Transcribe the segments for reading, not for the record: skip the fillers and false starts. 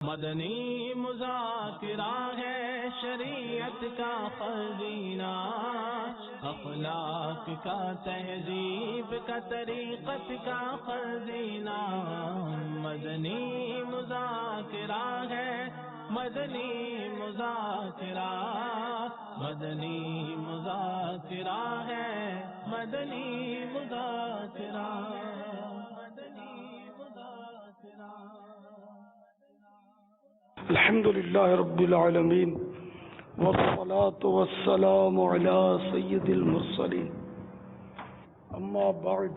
مدنی مذاکرہ ہے شریعت کا خزینہ، اخلاق کا تہذیب کا طریقت کا خزینہ۔ مدنی مذاکرہ ہے، مدنی مذاکرہ، مدنی مذاکرہ ہے، مدنی مذاکرہ، مدنی مذاکرہ۔ الحمد للہ رب العالمین والصلاة والسلام علی سید المرسلین، اما بعد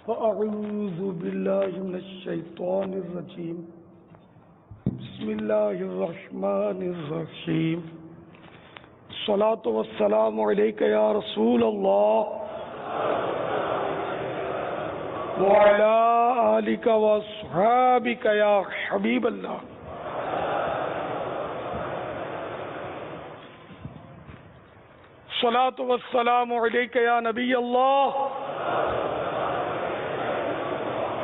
فاعوذ باللہ من الشیطان الرجیم، بسم اللہ الرحمن الرحیم۔ الصلاة والسلام علیک یا رسول اللہ وعلی آلک واصحابک یا حبیب اللہ۔ الصلاة والسلام علیک یا نبی اللہ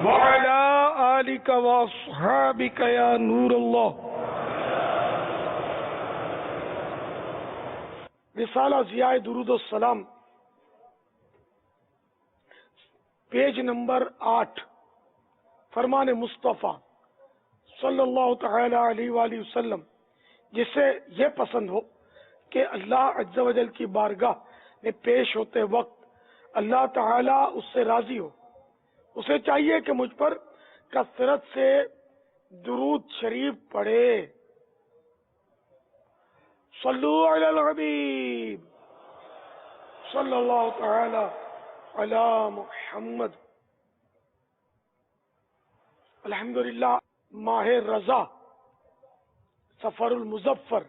وعلی آلک واصحابک یا نور اللہ۔ رسالہ ضیاء درود السلام، پیج نمبر 8، فرمان مصطفیٰ صلی اللہ تعالی علیہ وآلہ وسلم، جسے یہ پسند ہو کہ اللہ عز و جل کی بارگاہ میں پیش ہوتے وقت اللہ تعالی اس سے راضی ہو، اسے چاہیے کہ مجھ پر کثرت سے درود شریف پڑھے۔ صلو علی الحبیب صلی اللہ تعالی علی محمد۔ الحمدللہ ماہ رضا سفر المظفر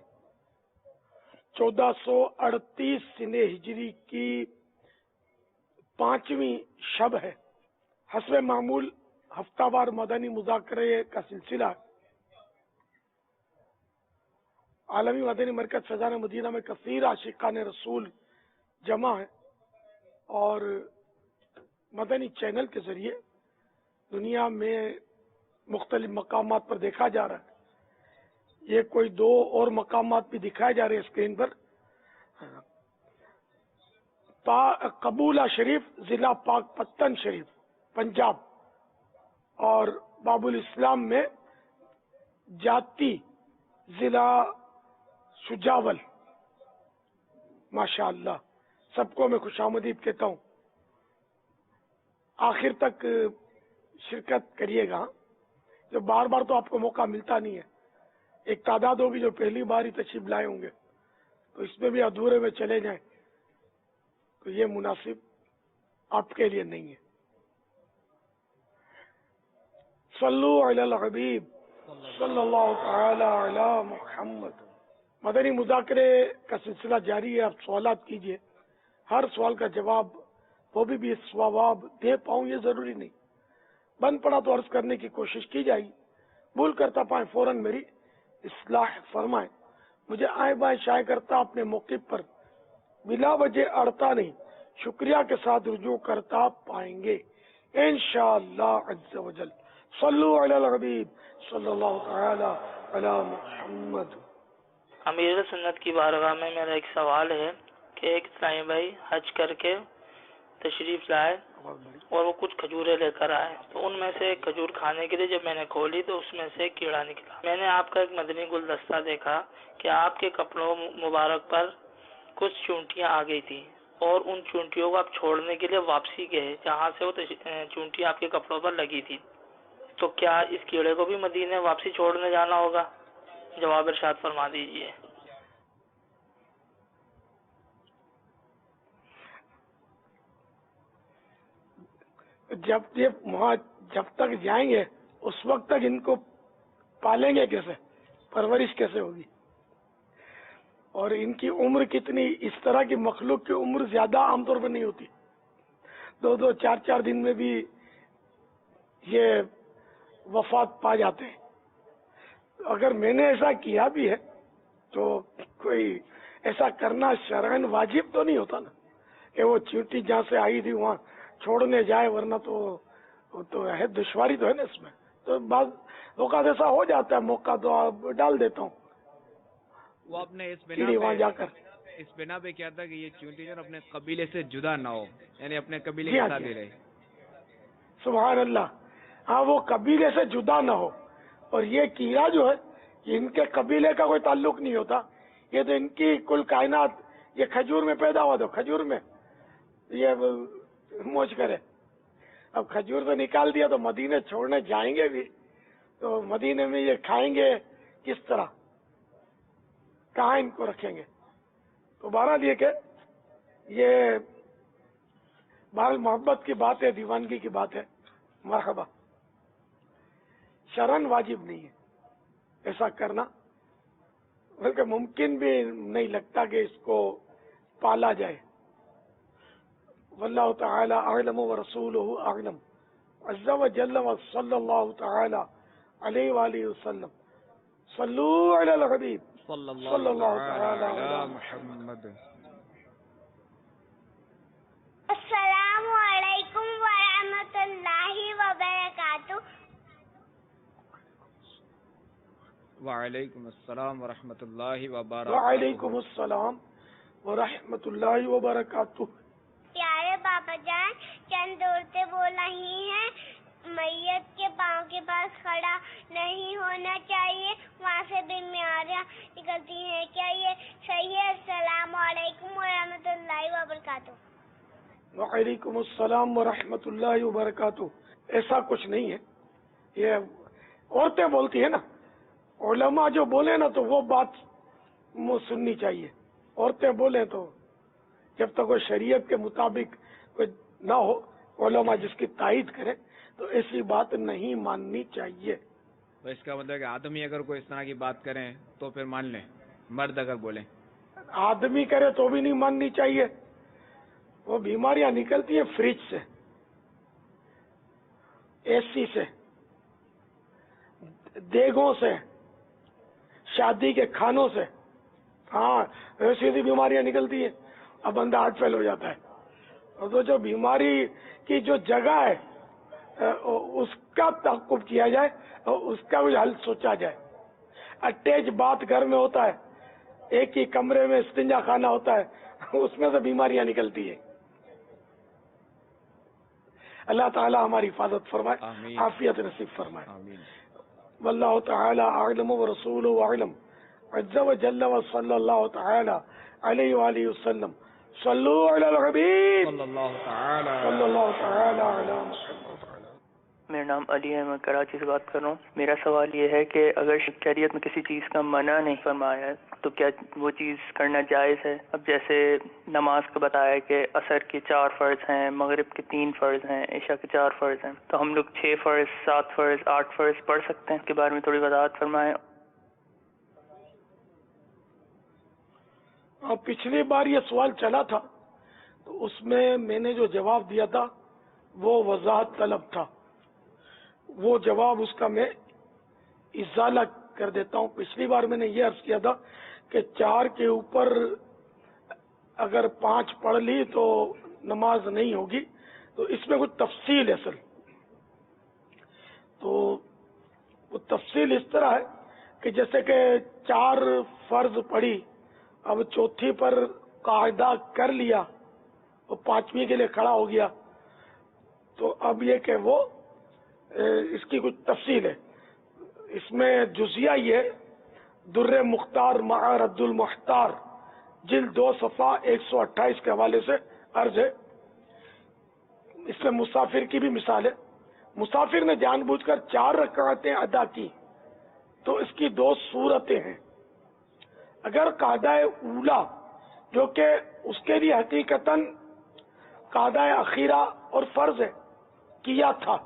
1438 سنہ ہجری کی 5ویں شب ہے۔ حسب معمول ہفتہ وار مدنی مذاکرے کا سلسلہ ہے۔ عالمی مدنی مرکز فیضان مدینہ میں کثیر عاشقان رسول جمع ہیں، اور مدنی چینل کے ذریعے دنیا میں مختلف مقامات پر دیکھا جا رہا ہے۔ یہ کوئی 2 اور مقامات بھی دکھائے جا رہے ہیں اسکرین پر۔ قبولہ شریف ضلع پاک پتن شریف پنجاب، اور باب الاسلام میں جاتی ضلع سجاول۔ ماشاء اللہ، سب کو میں خوش آمدید کہتا ہوں۔ آخر تک شرکت کریے گا، جو بار بار تو آپ کو موقع ملتا نہیں ہے۔ ایک تعداد ہوگی جو پہلی بار ہی تشریف لائے ہوں گے، تو اس میں بھی ادھورے میں چلے جائیں تو یہ مناسب آپ کے لیے نہیں ہے۔ صلو علی الحبیب صلی اللہ تعالی علی محمد۔ مدنی مذاکرے کا سلسلہ جاری ہے، آپ سوالات کیجئے، ہر سوال کا جواب وہ بھی ثواب دے پاؤں یہ ضروری نہیں، بند پڑا تو عرض کرنے کی کوشش کی جائے گی، بھول کرتا پائیں فوراً میری اصلاح فرمائیں۔ مجھے آئیں بائیں شائع کرتا اپنے موقف پر بلا وجہ اڑتا نہیں، شکریہ کے ساتھ رجوع کرتا پائیں گے انشاءاللہ عز و جل۔ صلو علی الحبیب صلی اللہ تعالی علی محمد۔ امیر سنت کی بارگاہ میں میرا ایک سوال ہے کہ ایک اسلامی بھائی حج کر کے تشریف لائے اور وہ کچھ کھجوریں لے کر آئے، تو ان میں سے ایک کھجور کھانے کے لیے جب میں نے کھولی تو اس میں سے ایک کیڑا نکلا۔ میں نے آپ کا ایک مدنی گلدستہ دیکھا کہ آپ کے کپڑوں مبارک پر کچھ چونٹیاں آ گئی تھیں، اور ان چونٹیوں کو آپ چھوڑنے کے لیے واپسی گئے جہاں سے وہ چونٹیاں آپ کے کپڑوں پر لگی تھی، تو کیا اس کیڑے کو بھی مدینے واپسی چھوڑنے جانا ہوگا؟ جواب ارشاد فرما دیجیے۔ جب تک جائیں گے اس وقت تک ان کو پالیں گے کیسے، پرورش کیسے ہوگی، اور ان کی عمر کتنی؟ اس طرح کی مخلوق کی عمر زیادہ عام طور پر نہیں ہوتی، 2 4 دن میں بھی یہ وفات پا جاتے ہیں۔ اگر میں نے ایسا کیا بھی ہے تو کوئی ایسا کرنا شرعاً واجب تو نہیں ہوتا نا، کہ وہ چیونٹی جہاں سے آئی تھی وہاں چھوڑنے جائے، ورنہ تو ہے دشواری تو ہے نا اس میں، تو بعض اوقات ایسا ہو جاتا ہے، موقع تو آپ ڈال دیتا ہوں وہ آپ نے کیڑی وہاں جا کر. اس بنا پہ کیا تھا کہ یہ چیون ٹیچر اپنے قبیلے سے جدا نہ ہو، یعنی اپنے قبیلے جی کے ہاں ساتھ جی. ہی رہے. سبحان اللہ. ہاں وہ قبیلے سے جدا نہ ہو. اور یہ کیڑا جو ہے ان کے قبیلے کا کوئی تعلق نہیں ہوتا، یہ تو ان کی کل کائنات یہ کھجور میں پیدا ہوا تو کھجور میں یہ موج کرے. اب کھجور تو نکال دیا تو مدینے چھوڑنے جائیں گے بھی تو مدینے میں یہ کھائیں گے کس طرح، کہاں ان کو رکھیں گے. تو بہرحال یہ کہ یہ بہرحال محبت کی بات ہے، دیوانگی کی بات ہے. مرحبا. شرن واجب نہیں ہے ایسا کرنا، بلکہ ممکن بھی نہیں لگتا کہ اس کو پالا جائے. واللہ تعالی اعلم ورسولہ اعلم عز وجل وصلی اللہ تعالی علیہ وآلہ وسلم. صلو علی الحبیب صلی صلی اللہ تعالی علی محمد. السلام علیکم ورحمۃ اللہ وبرکاتہ. وعلیکم السلام ورحمۃ اللہ وبرکاتہ. وعلیکم السلام ورحمۃ اللہ وبرکاتہ. پیارے بابا جان، چند عورتیں بول رہی ہیں میت کے پاؤں کے پاس کھڑا نہیں ہونا چاہیے، وہاں سے بیماریاں نکلتی ہیں، کیا یہ صحیح ہے؟ السلام علیکم ورحمۃ اللہ وبرکاتہ. وعلیکم السلام ورحمۃ اللہ وبرکاتہ. ایسا کچھ نہیں ہے، یہ عورتیں بولتی ہیں نا. علماء جو بولے نا تو وہ بات سننی چاہیے. عورتیں بولیں تو جب تک وہ شریعت کے مطابق کوئی نہ ہو، علماء جس کی تائید کرے تو ایسی بات نہیں ماننی چاہیے. تو اس کا مطلب کہ آدمی اگر کوئی اس طرح کی بات کریں تو پھر مان لیں، مرد اگر بولیں. آدمی کرے تو بھی نہیں ماننی چاہیے. وہ بیماریاں نکلتی ہیں فریج سے، اے سی سے، دیگوں سے، شادی کے کھانوں سے. ہاں ایسی ایسی بیماریاں نکلتی ہیں، اب بندہ ہارٹ فیل ہو جاتا ہے. اور تو جو بیماری کی جو جگہ ہے اس کا تعاقب کیا جائے اور اس کا بھی حل سوچا جائے. اٹیچ بات گھر میں ہوتا ہے، ایک ہی کمرے میں استنجا خانہ ہوتا ہے، اس میں سے بیماریاں نکلتی ہیں. اللہ تعالی ہماری حفاظت فرمائے، آمین. عافیت نصیب فرمائے. آمین. واللہ تعالی اعلم ورسولہ اعلم عز وجل وصلی اللہ تعالی علیہ وآلہ وسلم. صلو علی الحبیب صلی اللہ تعالی صلی اللہ تعالی علی محمد. میرا نام علی ہے، میں کراچی سے بات کر رہا ہوں. میرا سوال یہ ہے کہ اگر شریعت میں کسی چیز کا منع نہیں فرمایا ہے تو کیا وہ چیز کرنا جائز ہے؟ اب جیسے نماز کا بتایا ہے کہ عصر کے 4 فرض ہیں، مغرب کے 3 فرض ہیں، عشاء کے 4 فرض ہیں، تو ہم لوگ 6 فرض، 7 فرض، 8 فرض پڑھ سکتے ہیں؟ اس کے بارے میں تھوڑی وضاحت فرمائیں. پچھلی بار یہ سوال چلا تھا تو اس میں نے جو جواب دیا تھا وہ وضاحت طلب تھا. وہ جواب اس کا میں ازالہ کر دیتا ہوں. پچھلی بار میں نے یہ عرض کیا تھا کہ 4 کے اوپر اگر 5 پڑھ لی تو نماز نہیں ہوگی. تو اس میں کچھ تفصیل ہے اصل. تو وہ تفصیل اس طرح ہے کہ جیسے کہ 4 فرض پڑھی، اب چوتھی پر قاعدہ کر لیا اور 5ویں کے لیے کھڑا ہو گیا، تو اب یہ کہ وہ اس کی کچھ تفصیل ہے. اس میں جزیہ یہ در مختار مع رد المختار جلد 2 صفحہ 128 کے حوالے سے عرض ہے. اس میں مسافر کی بھی مثال ہے. مسافر نے جان بوجھ کر 4 رکعتیں ادا کی تو اس کی 2 صورتیں ہیں. اگر قاعدہ اولا جو کہ اس کے لیے حقیقتاً قاعدہ اخیرہ اور فرض ہے کیا تھا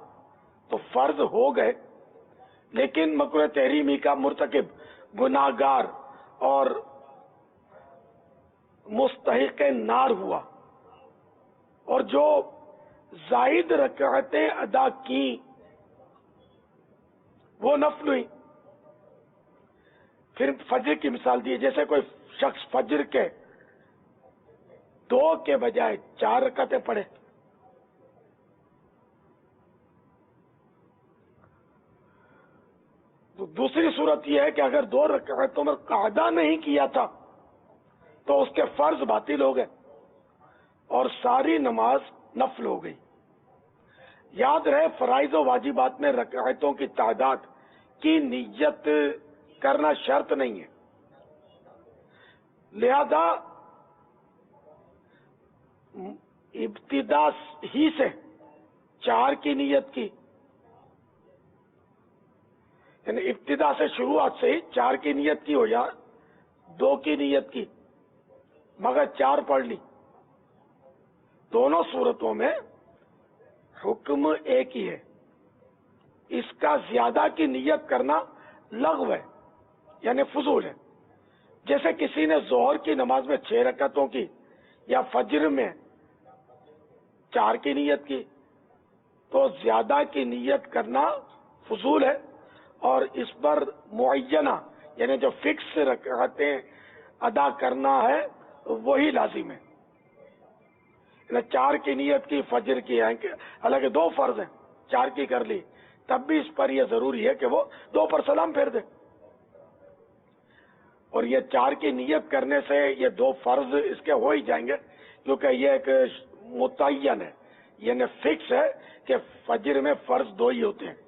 تو فرض ہو گئے، لیکن مکروہ تحریمی کا مرتکب گناہگار اور مستحق نار ہوا، اور جو زائد رکعتیں ادا کی وہ نفل ہوئی. پھر فجر کی مثال دی، جیسے کوئی شخص فجر کے 2 کے بجائے 4 رکعتیں پڑھے، دوسری صورت یہ ہے کہ اگر 2 رکعتوں میں قعدہ نہیں کیا تھا تو اس کے فرض باطل ہو گئے اور ساری نماز نفل ہو گئی. یاد رہے فرائض و واجبات میں رکعتوں کی تعداد کی نیت کرنا شرط نہیں ہے، لہذا ابتدا ہی سے 4 کی نیت کی، یعنی ابتدا سے شروعات سے ہی 4 کی نیت کی ہو یا 2 کی نیت کی مگر 4 پڑھ لی، دونوں صورتوں میں حکم ایک ہی ہے. اس کا زیادہ کی نیت کرنا لغو ہے یعنی فضول ہے. جیسے کسی نے ظہر کی نماز میں 6 رکعتوں کی یا فجر میں 4 کی نیت کی تو زیادہ کی نیت کرنا فضول ہے، اور اس پر معینہ یعنی جو فکس رکعتیں ادا کرنا ہے وہی لازم ہے. 4 کی نیت کی فجر کی ہے، حالانکہ 2 فرض ہیں، 4 کی کر لی تب بھی اس پر یہ ضروری ہے کہ وہ 2 پر سلام پھیر دے. اور یہ 4 کی نیت کرنے سے یہ 2 فرض اس کے ہو ہی جائیں گے، کیونکہ یہ ایک متعین ہے یعنی فکس ہے کہ فجر میں فرض 2 ہی ہوتے ہیں.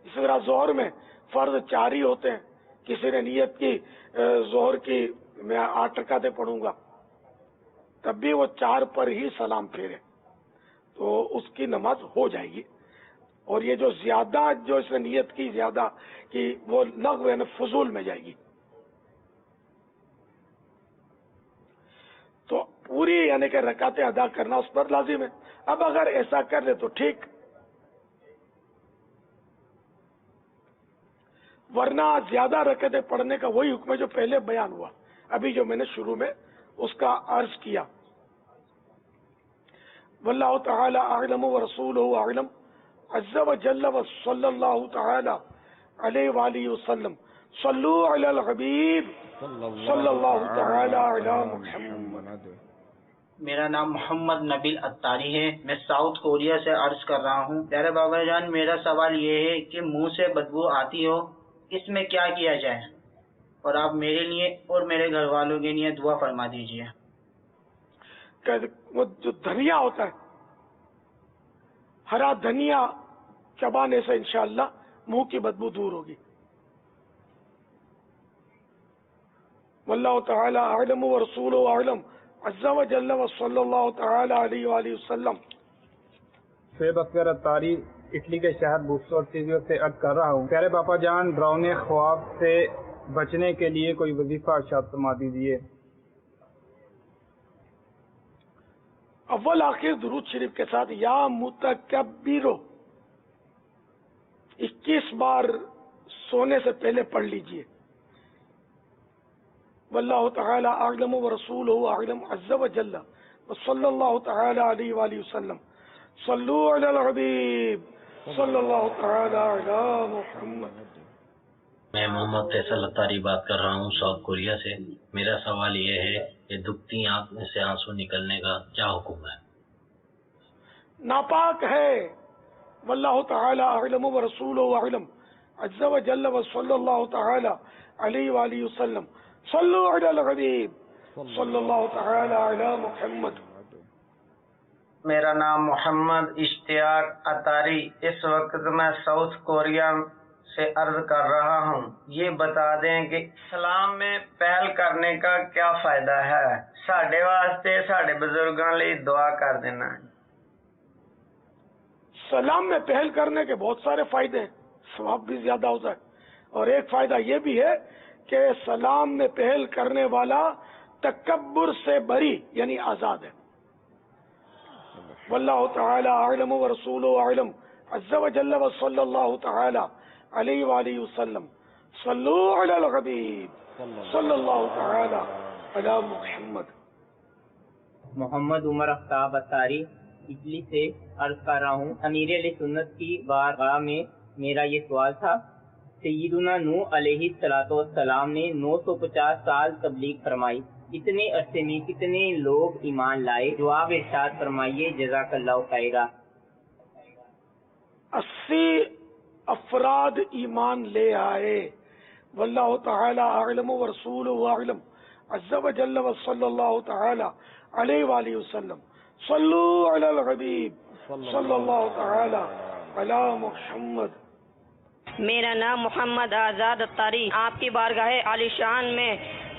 اسی طرح ظہر میں فرض 4 ہی ہوتے ہیں. کسی نے نیت کی ظہر کی میں 8 رکعتیں پڑھوں گا تب بھی وہ 4 پر ہی سلام پھیرے تو اس کی نماز ہو جائے گی. اور یہ جو زیادہ جو اس نے نیت کی زیادہ کی وہ لغو یعنی فضول میں جائے گی. تو پوری یعنی کہ رکعتیں ادا کرنا اس پر لازم ہے. اب اگر ایسا کر لے تو ٹھیک، ورنہ زیادہ رکعتیں پڑھنے کا وہی حکم ہے جو پہلے بیان ہوا، ابھی جو میں نے شروع میں اس کا عرض کیا. واللہ تعالی اعلم ورسولہ اعلم عز وجل وصلی اللہ تعالی علیہ وآلہ وسلم. صلو علی الحبیب صلی اللہ تعالی علی محمد. میرا نام محمد نبیل اتاری ہے، میں ساؤتھ کوریا سے عرض کر رہا ہوں. پیارے بابا جان، میرا سوال یہ ہے کہ منہ سے بدبو آتی ہو، اس میں کیا کیا جائے؟ اور آپ میرے لیے اور میرے گھر والوں کے لیے دعا فرما دیجیے. وہ جو دھنیا ہوتا ہے، ہرا دھنیا چبانے سے انشاءاللہ منہ کی بدبو دور ہوگی. واللہ تعالی اعلم ورسولہ اعلم عز وجل وصلی اللہ تعالی علیہ وآلہ وسلم. شعیب اکبر اتاری اٹلی کے شہر بوسٹو سیریو سے عرض کر رہا ہوں. پیارے باپا جان، ڈراؤنے خواب سے بچنے کے لیے کوئی وظیفہ ارشاد فرما دیجیے. اول آخر درود شریف کے ساتھ یا متکبرو 21 بار سونے سے پہلے پڑھ لیجئے. واللہ تعالی اعلم ورسولہ اعلم عز وجل وصلی اللہ تعالی علیہ وآلہ وسلم. صلو علی الحبیب صلی اللہ تعالی علی محمد. میں محمد فیصل اتاری بات کر رہا ہوں ساؤتھ کوریا سے. میرا سوال یہ ہے کہ دکھتی آنکھ میں سے آنسو نکلنے کا کیا حکم ہے؟ ناپاک ہے. واللہ تعالی اعلم ورسولہ اعلم عز وجل وصلی اللہ تعالی علیہ وآلہ وسلم. صلو علی الحبیب صلی اللہ تعالی علی محمد. میرا نام محمد اشتیاق اتاری. اس وقت میں ساؤتھ کوریا سے عرض کر رہا ہوں. یہ بتا دیں کہ اسلام میں پہل کرنے کا کیا فائدہ ہے؟ ساڈے واسطے ساڈے بزرگاں لئی دعا کر دینا. سلام میں پہل کرنے کے بہت سارے فائدے ہیں، ثواب بھی زیادہ ہوتا ہے. اور ایک فائدہ یہ بھی ہے کہ سلام میں پہل کرنے والا تکبر سے بری یعنی آزاد ہے. واللہ تعالی اعلم ورسولہ اعلم عز وجل وصلی اللہ تعالی علیہ وآلہ وسلم. صلو علی الحبیب صلی اللہ تعالی علی محمد. محمد عمر اختاب اتاری اٹلی سے عرض کر رہا ہوں. امیر علیہ سنت کی بارگاہ میں میرا یہ سوال تھا. سیدنا نوح علیہ السلام نے 950 سال تبلیغ فرمائی، اتنے عرصے میں کتنے لوگ ایمان لائے؟ جواب ارشاد فرمائیے، جزاک اللہ خیرہ. 80 افراد ایمان لے آئے. واللہ تعالی اعلم ورسولہ اعلم عز وجل وصلی اللہ تعالی علیہ وآلہ وسلم. صلو علی الحبیب صلی اللہ تعالی علی محمد. میرا نام محمد آزاد اتاری. آپ کی بارگاہ عالی شان میں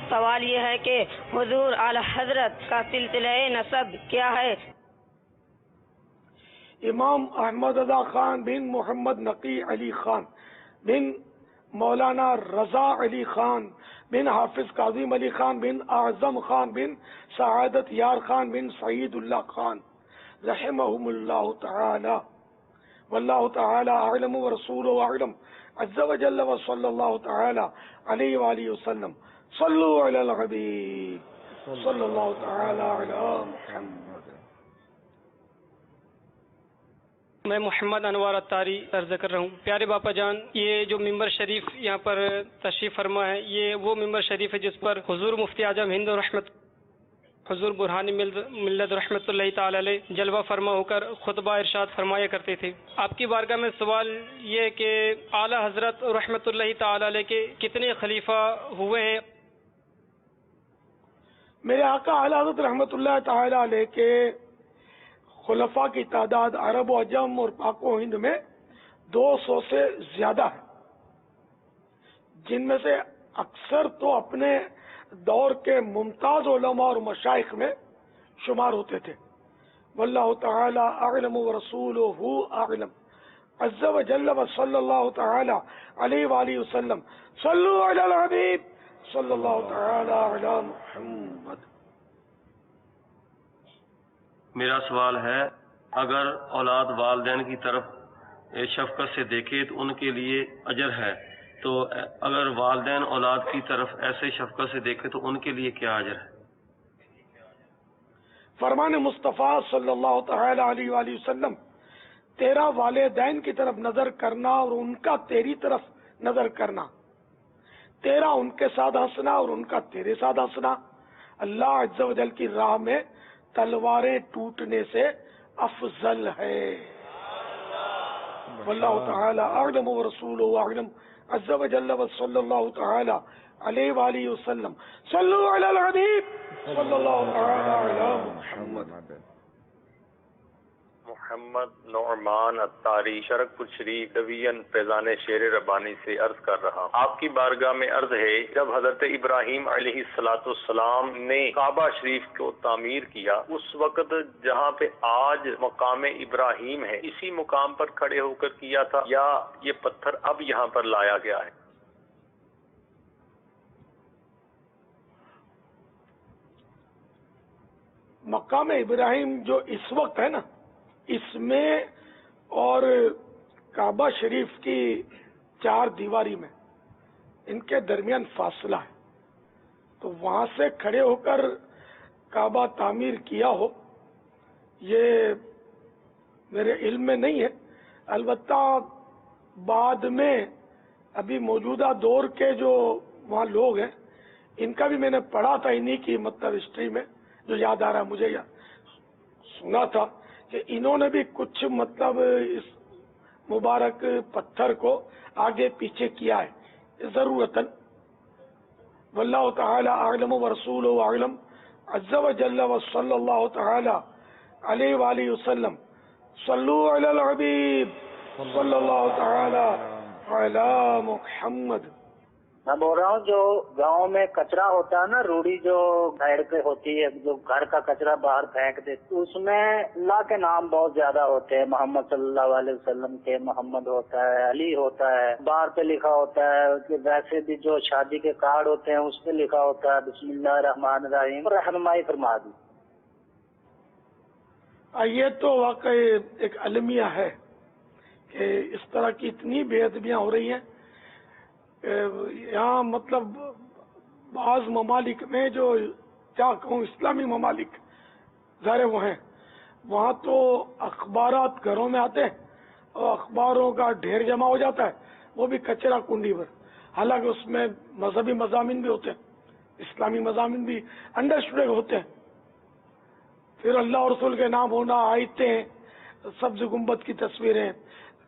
سوال یہ ہے کہ حضور اعلی حضرت کا سلسلہ نسب کیا ہے؟ امام احمد رضا خان بن محمد نقی علی خان بن مولانا رضا علی خان بن حافظ کاظم علی خان بن اعظم خان بن سعادت یار خان بن سعید اللہ خان رحمہم اللہ تعالی. واللہ تعالی اعلم ورسولہ اعلم عز وجل وصلی اللہ تعالی علیہ وآلہ وسلم. صلو علی الحبیب صلی اللہ تعالی علی محمد. میں محمد انوار اتاری عرض کر رہا ہوں. پیارے باپا جان، یہ جو ممبر شریف یہاں پر تشریف فرما ہے، یہ وہ ممبر شریف ہے جس پر حضور مفتی اعظم ہند رحمت حضور برہانی ملت رحمت اللہ تعالی علیہ جلوہ فرما ہو کر خطبہ ارشاد فرمایا کرتے تھے. آپ کی بارگاہ میں سوال یہ ہے کہ اعلیٰ حضرت رحمت اللہ تعالی علیہ کے کتنے خلیفہ ہوئے ہیں؟ میرے آقا اعلیٰ حضرت رحمت اللہ تعالی علیہ کے خلفاء کی تعداد عرب و عجم اور پاک و ہند میں 200 سے زیادہ ہے، جن میں سے اکثر تو اپنے دور کے ممتاز علماء اور مشائخ میں شمار ہوتے تھے. واللہ تعالی اعلم ورسولہ اعلم عز وجل وصلی اللہ تعالی علیہ وآلہ وسلم. صلو علی الحبیب صلی اللہ تعالی علی محمد. میرا سوال ہے، اگر اولاد والدین کی طرف شفقت سے دیکھے تو ان کے لیے اجر ہے، تو اگر والدین اولاد کی طرف ایسے شفقت سے دیکھے تو ان کے لیے کیا اجر ہے؟ فرمان مصطفیٰ صلی اللہ تعالی علیہ وآلہ وسلم، تیرا والدین کی طرف نظر کرنا اور ان کا تیری طرف نظر کرنا، تیرا ان کے ساتھ ہنسنا اور ان کا تیرے ساتھ ہنسنا، اللہ عز و جل کی راہ میں تلواریں ٹوٹنے سے افضل ہے. واللہ تعالی اعلم ورسولہ اعلم عز و جل وصلی اللہ تعالی علیہ وآلہ وسلم. صلو علی الحبیب صلی اللہ تعالی علی محمد. محمد نعمان اتاری شرک پور شریف ڈویژن فیضان شیر ربانی سے عرض کر رہا ہوں. آپ کی بارگاہ میں عرض ہے، جب حضرت ابراہیم علیہ السلام نے کعبہ شریف کو تعمیر کیا، اس وقت جہاں پہ آج مقام ابراہیم ہے اسی مقام پر کھڑے ہو کر کیا تھا یا یہ پتھر اب یہاں پر لایا گیا ہے؟ مقام ابراہیم جو اس وقت ہے نا، اس میں اور کعبہ شریف کی 4 دیواری میں ان کے درمیان فاصلہ ہے، تو وہاں سے کھڑے ہو کر کعبہ تعمیر کیا ہو یہ میرے علم میں نہیں ہے. البتہ بعد میں ابھی موجودہ دور کے جو وہاں لوگ ہیں ان کا بھی میں نے پڑھا تھا، انہی کی مطلب ہسٹری میں جو یاد آ رہا ہے مجھے، سنا تھا کہ انہوں نے بھی کچھ مطلب اس مبارک پتھر کو آگے پیچھے کیا ہے ضرورتاً. واللہ تعالی اعلم ورسولہ اعلم عز وجل وصلی اللہ تعالی علیہ وآلہ وسلم. صلو علی الحبیب صلی اللہ تعالی علی محمد. میں بول رہا ہوں جو گاؤں میں کچرا ہوتا ہے نا، روڑی جو گھر پہ ہوتی ہے، جو گھر کا کچرا باہر پھینک دیتے، اس میں اللہ کے نام بہت زیادہ ہوتے ہیں، محمد صلی اللہ علیہ وسلم کے، محمد ہوتا ہے، علی ہوتا ہے، باہر پہ لکھا ہوتا ہے کہ ویسے بھی جو شادی کے کارڈ ہوتے ہیں اس پہ لکھا ہوتا ہے بسم اللہ الرحمن الرحیم. رہنمائی فرما دی. یہ تو واقعی ایک المیہ ہے کہ اس طرح کی اتنی بے ادبیاں ہو رہی ہیں. یہاں مطلب بعض ممالک میں جو کیا کہوں اسلامی ممالک ظاہر وہ ہیں، وہاں تو اخبارات گھروں میں آتے ہیں اور اخباروں کا ڈھیر جمع ہو جاتا ہے، وہ بھی کچرا کنڈی پر، حالانکہ اس میں مذہبی مضامین بھی ہوتے ہیں، اسلامی مضامین بھی انڈرسٹوڈ ہوتے ہیں. پھر اللہ اور رسول کے نام ہونا، آیتیں، سبز گنبد کی تصویریں،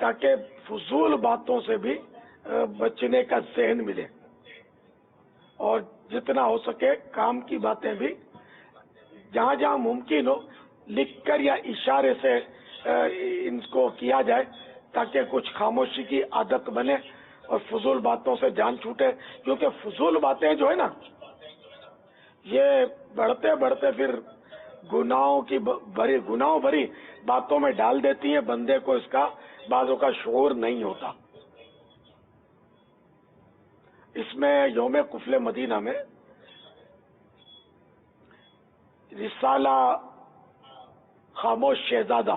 تاکہ فضول باتوں سے بھی بچنے کا ذہن ملے، اور جتنا ہو سکے کام کی باتیں بھی جہاں جہاں ممکن ہو لکھ کر یا اشارے سے ان کو کیا جائے، تاکہ کچھ خاموشی کی عادت بنے اور فضول باتوں سے جان چھوٹے. کیونکہ فضول باتیں جو ہے نا، یہ بڑھتے بڑھتے پھر گناہوں بھری باتوں میں ڈال دیتی ہیں. بندے کو اس کا بعضوں کا شعور نہیں ہوتا. اس میں یوم کفل مدینہ میں رسالہ خاموش شہزادہ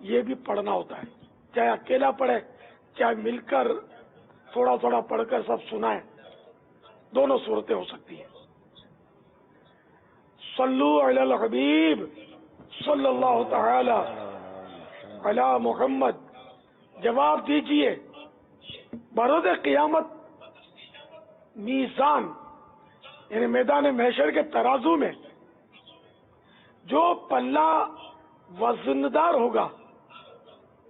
یہ بھی پڑھنا ہوتا ہے، چاہے اکیلا پڑھے چاہے مل کر تھوڑا تھوڑا پڑھ کر سب سنائے، دونوں صورتیں ہو سکتی ہیں. صلو علی الحبیب صلی اللہ تعالی علی محمد. جواب دیجئے بروز قیامت میزان یعنی میدان محشر کے ترازو میں جو پلہ وزندار ہوگا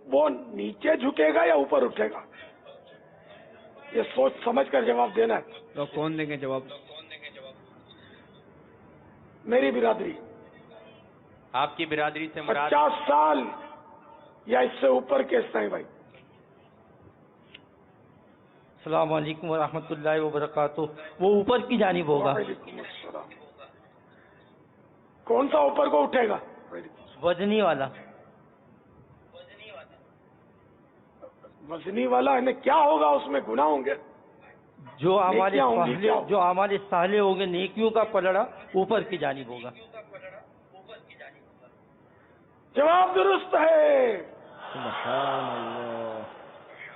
وہ نیچے جھکے گا یا اوپر اٹھے گا؟ یہ سوچ سمجھ کر جواب دینا ہے. تو کون دیں گے جواب؟ میری برادری. آپ کی برادری سے مراد 50 سال یا اس سے اوپر کے اس بھائی. السلام علیکم ورحمۃ اللہ وبرکاتہ. وہ اوپر کی جانب ہوگا. کون سا اوپر کو اٹھے گا؟ وزنی والا. وزنی والا یعنی کیا ہوگا؟ اس میں گناہ ہوں گے، جو ہمارے صالح ہوں گے، نیکیوں کا پلڑا اوپر کی جانب ہوگا. جواب درست ہے.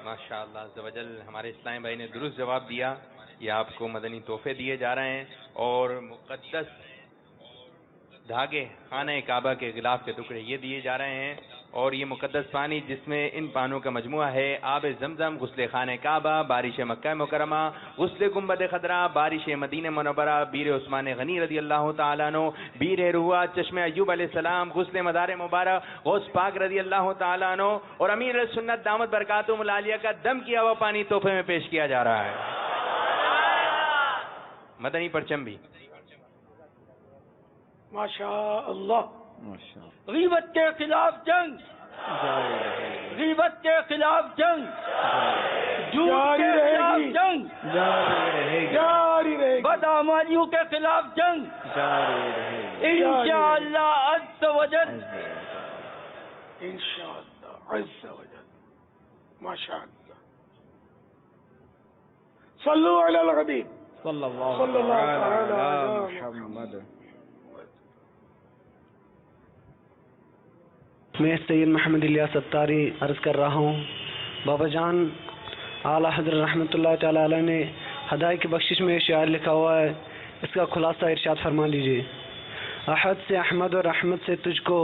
ماشاء اللہ عز و جل. ہمارے اسلامی بھائی نے درست جواب دیا. یہ آپ کو مدنی تحفے دیے جا رہے ہیں اور مقدس دھاگے خانہ کعبہ کے غلاف کے ٹکڑے یہ دیے جا رہے ہیں، اور یہ مقدس پانی جس میں ان پانوں کا مجموعہ ہے: آب زمزم، غسل خانہ کعبہ، بارش مکہ مکرمہ، غسل گنبد خضرا، بارش مدینہ منورہ، بیر عثمان غنی رضی اللہ تعالیٰ عنہ، بیر روا، چشمہ ایوب علیہ السلام، غسل مدار مبارک، غوث پاک رضی اللہ تعالیٰ عنہ، اور امیر سنت دامت برکاتہم العالیہ کا دم کیا ہوا پانی تحفے میں پیش کیا جا رہا ہے. مدنی پرچم بھی. ماشاء اللہ. غیبت کے خلاف جنگ، غیبت کے خلاف جنگ، جھوٹ کے خلاف جنگ جاری رہے گی، بدعمالیوں کے خلاف جنگ انشاءاللہ عز و جل. انشاءاللہ عز و جل. ماشاءاللہ. صلو علی الحبیب صلی اللہ علیہ محمد. میں سید محمد الیاس اتاری عرض کر رہا ہوں. بابا جان اعلیٰ حضرت رحمۃ اللہ تعالی علیہ نے ہدایت کی بخشش میں شعر لکھا ہوا ہے، اس کا خلاصہ ارشاد فرما لیجیے. احد سے احمد اور رحمت سے تجھ کو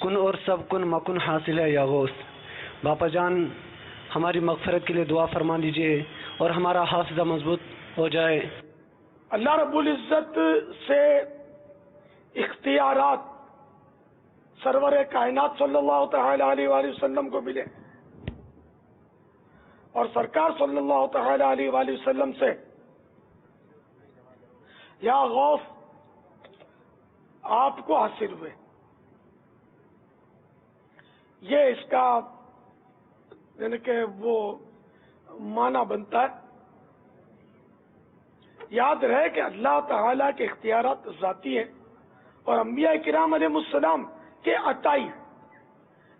کن اور سب کن مکن حاصل ہے یا غوث. باپا جان ہماری مغفرت کے لیے دعا فرما لیجیے اور ہمارا حافظہ مضبوط ہو جائے. اللہ رب العزت سے اختیارات سرور کائنات صلی اللہ تعالی علیہ وآلہ وسلم کو ملے، اور سرکار صلی اللہ تعالی علیہ وآلہ وسلم سے یا غوث آپ کو حاصل ہوئے. یہ اس کا یعنی کہ وہ معنی بنتا ہے. یاد رہے کہ اللہ تعالیٰ کے اختیارات ذاتی ہیں اور انبیاء کرام علیہ السلام کے عطائی،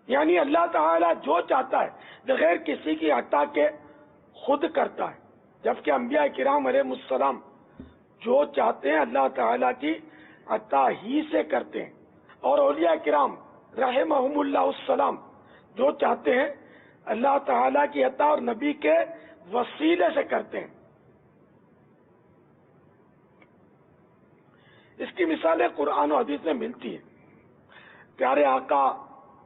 یعنی اللہ تعالیٰ جو چاہتا ہے بغیر کسی کی عطا کے خود کرتا ہے، جبکہ انبیاء کرام علیہ السلام جو چاہتے ہیں اللہ تعالیٰ کی عطا ہی سے کرتے ہیں، اور اولیاء کرام رحمہم اللہ السلام جو چاہتے ہیں اللہ تعالیٰ کی عطا اور نبی کے وسیلے سے کرتے ہیں. اس کی مثالیں قرآن و حدیث میں ملتی ہیں. پیارے آقا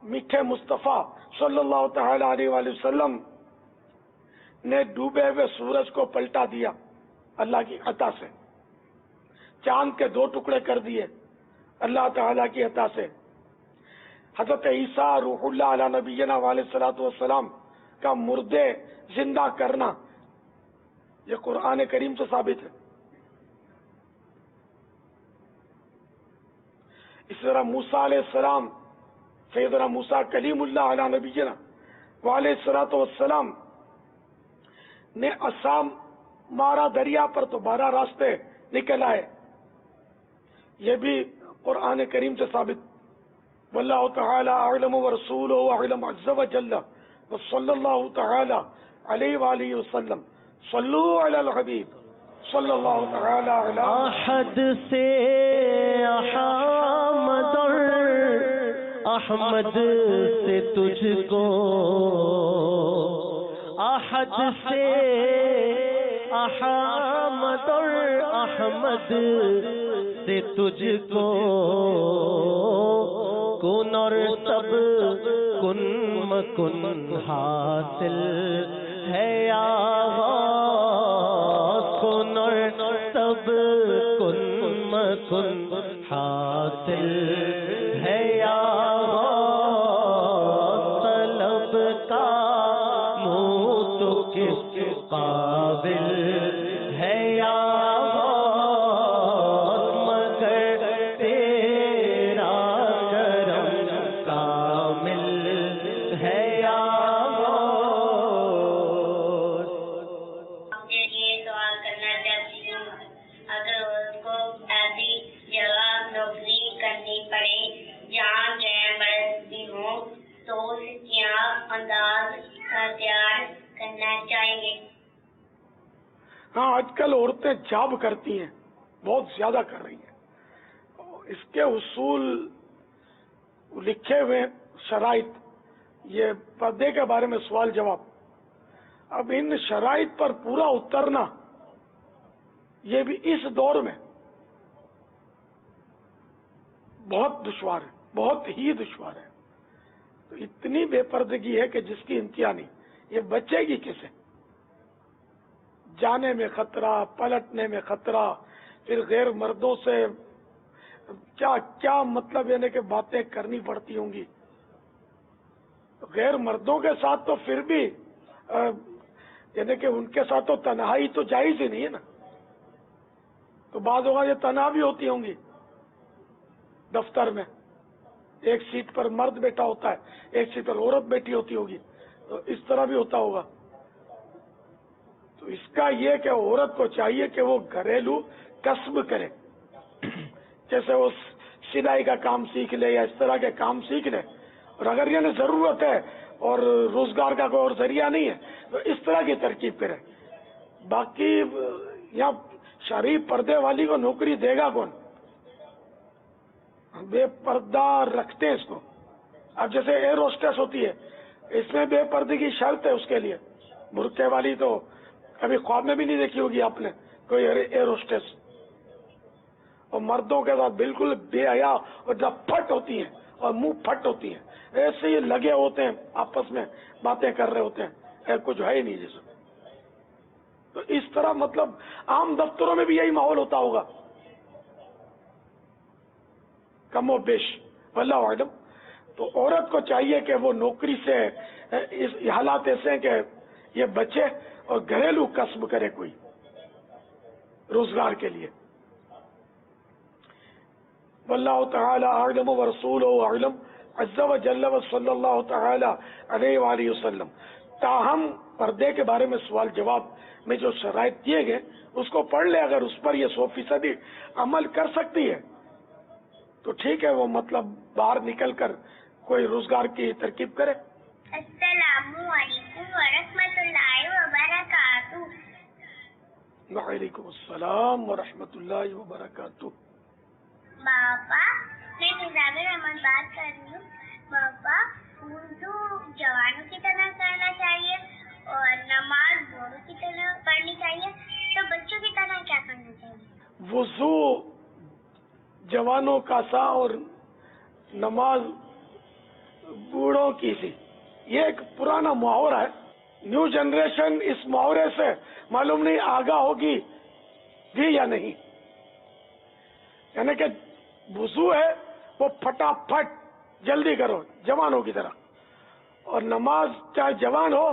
میٹھے مصطفیٰ صلی اللہ تعالی علیہ وآلہ وسلم نے ڈوبے ہوئے سورج کو پلٹا دیا اللہ کی عطا سے، چاند کے 2 ٹکڑے کر دیے اللہ تعالیٰ کی عطا سے. حضرت عیسیٰ روح اللہ علیہ نبینا علیہ الصلوۃ والسلام کا مردے زندہ کرنا یہ قرآن کریم سے ثابت ہے. اس طرح موسیٰ علیہ السلام، سیدنا موسیٰ کلیم اللہ علیہ نبینا وعلیہ الصلوۃ والسلام نے عصا مارا دریا پر تو 12 راستے نکل آئے. یہ بھی قرآن کریم سے ثابت. واللہ تعالی اعلم ورسولہ اعلم عز وجل وصلی اللہ تعالی علیہ وآلہ وسلم. صلو علی الحبیب صلی اللہ تعالی علی احد سے احمد اور احمد سے تجھ کو، احد سے احمد اور احمد سے تجھ کو، کن اور سب کن مکن حاصل ہے آغاز، کن اور سب کن مکن حاصل ہے آغاز، طلب کا منہ تو کس قابل ہے آغاز، مگر تیرا کرم کامل ہے آغاز. یہ سوال کرنا چاہتی ہوں، اگر اس کو ایسی جگہ نوکری کرنی پڑے جہاں غیر مرد بھی ہوں تو اسے کیا انداز اختیار کرنا چاہیے؟ ہاں، آج کل عورتیں جاب کرتی ہیں، بہت زیادہ کر رہی ہیں. اس کے اصول لکھے ہوئے شرائط، یہ پردے کے بارے میں سوال جواب. اب ان شرائط پر پورا اترنا یہ بھی اس دور میں بہت دشوار ہے، بہت ہی دشوار ہے. تو اتنی بے پردگی ہے کہ جس کی انتہا نہیں. یہ بچے گی کسے؟ جانے میں خطرہ، پلٹنے میں خطرہ، پھر غیر مردوں سے کیا کیا مطلب یعنی کہ باتیں کرنی پڑتی ہوں گی. غیر مردوں کے ساتھ تو پھر بھی یعنی کہ ان کے ساتھ تو تنہائی تو جائز ہی نہیں ہے نا. تو بعض اوقات یہ تنہا بھی ہوتی ہوں گی. دفتر میں ایک سیٹ پر مرد بیٹھا ہوتا ہے، ایک سیٹ پر عورت بیٹھی ہوتی ہوگی، تو اس طرح بھی ہوتا ہوگا. تو اس کا یہ کہ عورت کو چاہیے کہ وہ گھریلو کسب کرے، جیسے وہ سلائی کا کام سیکھ لے یا اس طرح کے کام سیکھ لے. اور اگر یہ ضرورت ہے اور روزگار کا کوئی اور ذریعہ نہیں ہے تو اس طرح کی ترکیب کرے. باقی یہاں شرعی پردے والی کو نوکری دے گا کون؟ بے پردہ رکھتے ہیں اس کو. اب جیسے ایئر ہوسٹس ہوتی ہے، اس میں بے پردے کی شرط ہے اس کے لیے. برقعے والی تو کبھی خواب میں بھی نہیں دیکھی ہوگی آپ نے کوئی ایئر ہوسٹس. اور مردوں کے ساتھ بالکل بے حیا اور جب پھٹ ہوتی ہیں اور منہ پھٹ ہوتی ہیں، ایسے ہی لگے ہوتے ہیں آپس میں باتیں کر رہے ہوتے ہیں، کچھ ہے ہی نہیں جیسے. تو اس طرح مطلب عام دفتروں میں بھی یہی ماحول ہوتا ہوگا کم و بیش، واللہ اعلم. تو عورت کو چاہیے کہ وہ نوکری سے اس حالات ایسے ہیں کہ یہ بچے اور گھریلو کسب کرے کوئی روزگار کے لیے. واللہ تعالی اعلم ورسولہ اعلم عز وجل وصلی اللہ تعالی علیہ وآلہ وسلم. تاہم پردے کے بارے میں سوال جواب میں جو شرائط دیے گئے اس کو پڑھ لے. اگر اس پر یہ 100% عمل کر سکتی ہے تو ٹھیک ہے، وہ مطلب باہر نکل کر کوئی روزگار کی ترکیب کرے. السلام علیکم ورحمۃ اللہ وبرکاتہ. وعلیکم السلام ورحمۃ اللہ وبرکاتہ. بابا میں نظام رحمان بات کر رہی ہوں. بابا اردو جوانوں کی طرح کرنا چاہیے اور نماز بوڑھوں کی طرح پڑھنی چاہیے، تو بچوں کی طرح کیا کرنا چاہیے؟ وضو جوانوں کا سا اور نماز بوڑھوں کی سی. یہ ایک پرانا محاورہ ہے. نیو جنریشن اس محاورے سے معلوم نہیں آگاہ ہوگی بھی یا نہیں. یعنی کہ وضو ہے وہ پھٹافٹ جلدی کرو جوانوں کی طرح، اور نماز چاہے جوان ہو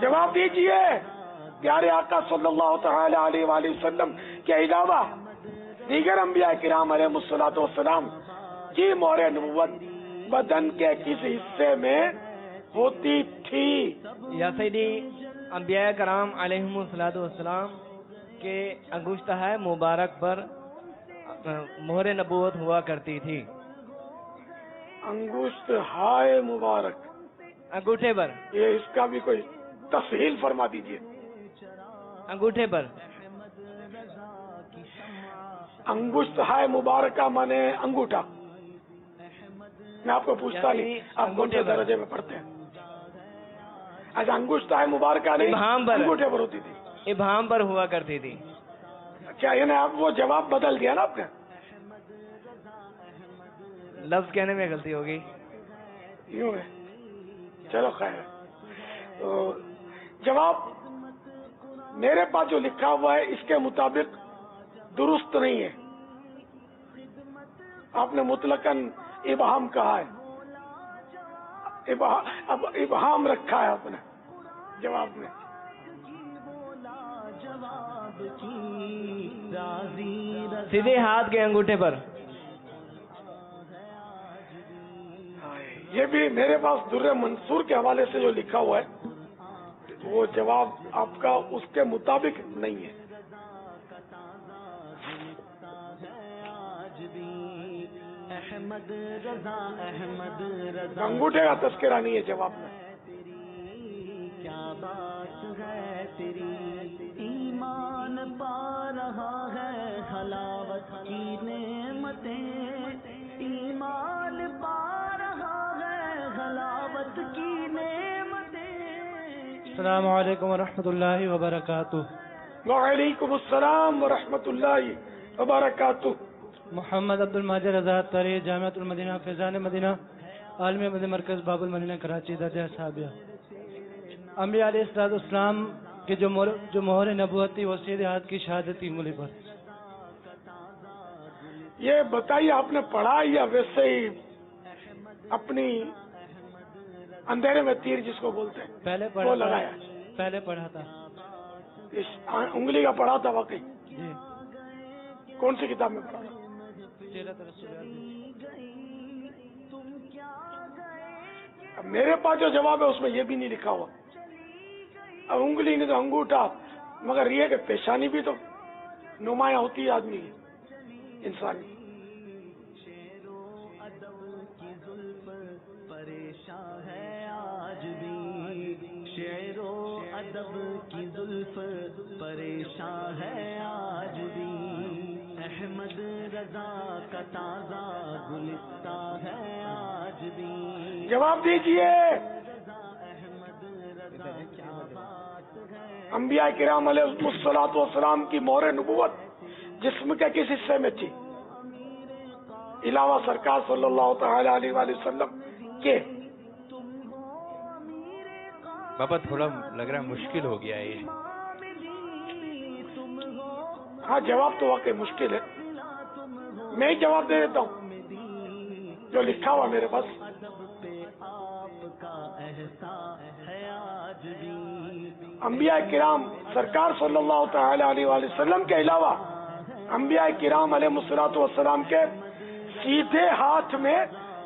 جواب دیجئے پیارے آقا صلی اللہ تعالی علیہ وآلہ وسلم کے علاوہ دیگر انبیاء کرام علیہ الصلوۃ والسلام کی مہر نبوت بدن کے کس حصے میں ہوتی تھی؟ یا سیدی انبیاء کرام علیہم الصلوۃ والسلام کے انگشتہ ہے مبارک پر مہر نبوت ہوا کرتی تھی. انگشت ہائے مبارک انگوٹھے پر. یہ اس کا بھی کوئی تفصیل فرما دیجئے. انگوٹھے پر. انگشت ہائے مبارکہ مانے انگوٹھا. میں آپ کو پوچھتا نہیں آپ کون سے درجے میں پڑھتے ہیں. اچھا انگشت ہائے مبارکہ نہیں انگوٹھے پر ہوتی تھی. ابہام پر ہوا کرتی تھی. کیا یعنی آپ وہ جواب بدل دیا نا آپ نے؟ لفظ کہنے میں غلطی ہوگی. یوں ہے. چلو خیر. تو جواب میرے پاس جو لکھا ہوا ہے اس کے مطابق درست نہیں ہے. آپ نے مطلقاً ابہام کہا ہے. اب ابہام رکھا ہے آپ نے جواب میں. سیدھے ہاتھ کے انگوٹھے پر. یہ بھی میرے پاس در منصور کے حوالے سے جو لکھا ہوا ہے وہ جواب آپ کا اس کے مطابق نہیں ہے. انگوٹھے کا تذکرہ نہیں ہے جواب میں. کیا بات ہے تیری ایمان پا رہا ہے حلاوت کی نعمتیں. ایمان پا رہا ہے حلاوت کی نعمتیں. السلام علیکم ورحمۃ اللہ وبرکاتہ. وعلیکم السلام ورحمۃ اللہ وبرکاتہ. محمد عبد الماجد رضا طری جامعۃ المدینہ فیضان مدینہ عالم مدینہ مرکز باب المدینہ کراچی درجہ صحابیہ. انبیاء علیہ السلام کے جو مہر نبوت تھی وہ سیدھے ہاتھ کی شہادت تھی انگلی پر. یہ بتائیے آپ نے پڑھا یا ویسے ہی اپنی اندھیرے میں تیر جس کو بولتے ہیں پہلے وہ لگایا؟ پہلے پڑھا تھا. انگلی کا پڑھا تھا واقعی؟ جی. کون سی کتاب میں پڑھا تھا؟ میرے پاس جو جواب ہے اس میں یہ بھی نہیں لکھا ہوا. اب انگلی نہیں تو انگوٹھا، مگر یہ کہ پیشانی بھی تو نمایاں ہوتی ہے آدمی کی انسانی. پریشان ہے آج بھی شعر و ادب کی زلف پریشان ہے آج بھی. احمد رضا کا تازہ گلستہ ہے آج بھی. جواب دیجئے. انبیاء کرام علیہ الصلوۃ والسلام کی مہر نبوت جسم کے کس حصے میں تھی علاوہ سرکار صلی اللہ تعالی علیہ وآلہ وسلم کے؟ بابا تھوڑا لگ رہا ہے مشکل ہو گیا ہے یہ. ہاں جواب تو واقعی مشکل ہے. میں ہی جواب دے دیتا ہوں جو لکھا ہوا میرے پاس. انبیاء کرام سرکار صلی اللہ تعالی علیہ وآلہ وسلم کے علاوہ انبیاء کرام علیہ الصلوۃ والسلام کے سیدھے ہاتھ میں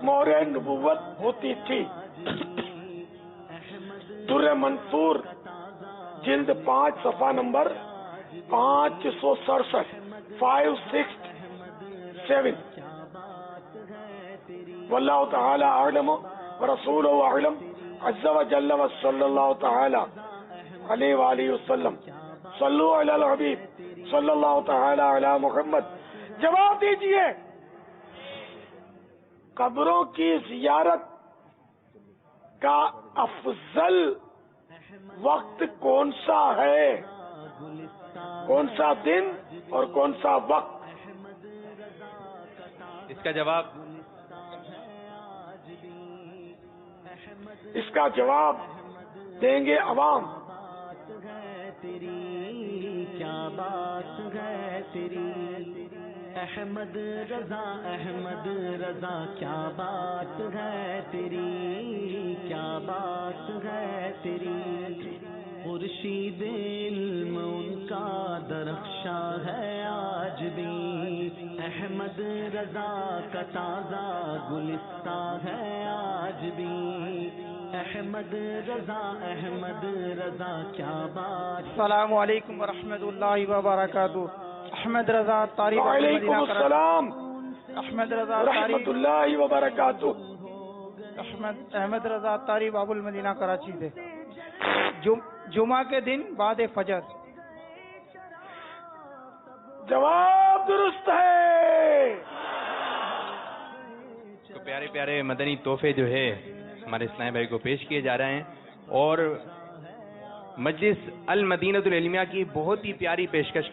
مہر نبوت ہوتی تھی. در منصور جلد 5 صفحہ نمبر 567 567. واللہ تعالی اعلم ورسولہ اعلم عز وجل وصلی اللہ تعالی علیہ وآلہ وسلم. صلو علی الحبیب صلی اللہ تعالی علی محمد. جواب دیجئے قبروں کی زیارت کا افضل وقت کون سا ہے؟ کون سا دن اور کون سا وقت؟ اس کا جواب اس کا جواب دیں گے عوام. کیا بات ہے تیری احمد رضا کیا بات ہے تیری کیا بات ہے تیری، خورشید علم ان کا درخشاں ہے آج بھی، احمد رضا کا تازہ گلستان ہے آج بھی، احمد رضا کیا بات۔ السلام علیکم ورحمۃ اللہ وبرکاتہ۔ احمد رضا طاری، وعلیکم السلام احمد رضا ورحمۃ اللہ وبرکاتہ۔ احمد رضا طاری باب المدینہ کراچی سے۔ جمعہ کے دن بعد فجر۔ جواب درست ہے۔ تو پیارے پیارے مدنی تحفے جو ہے ہمارے اسلام بھائی کو پیش کیے جا رہے ہیں، اور مجلس المدینۃ العلمیہ کی بہت ہی پیاری پیشکش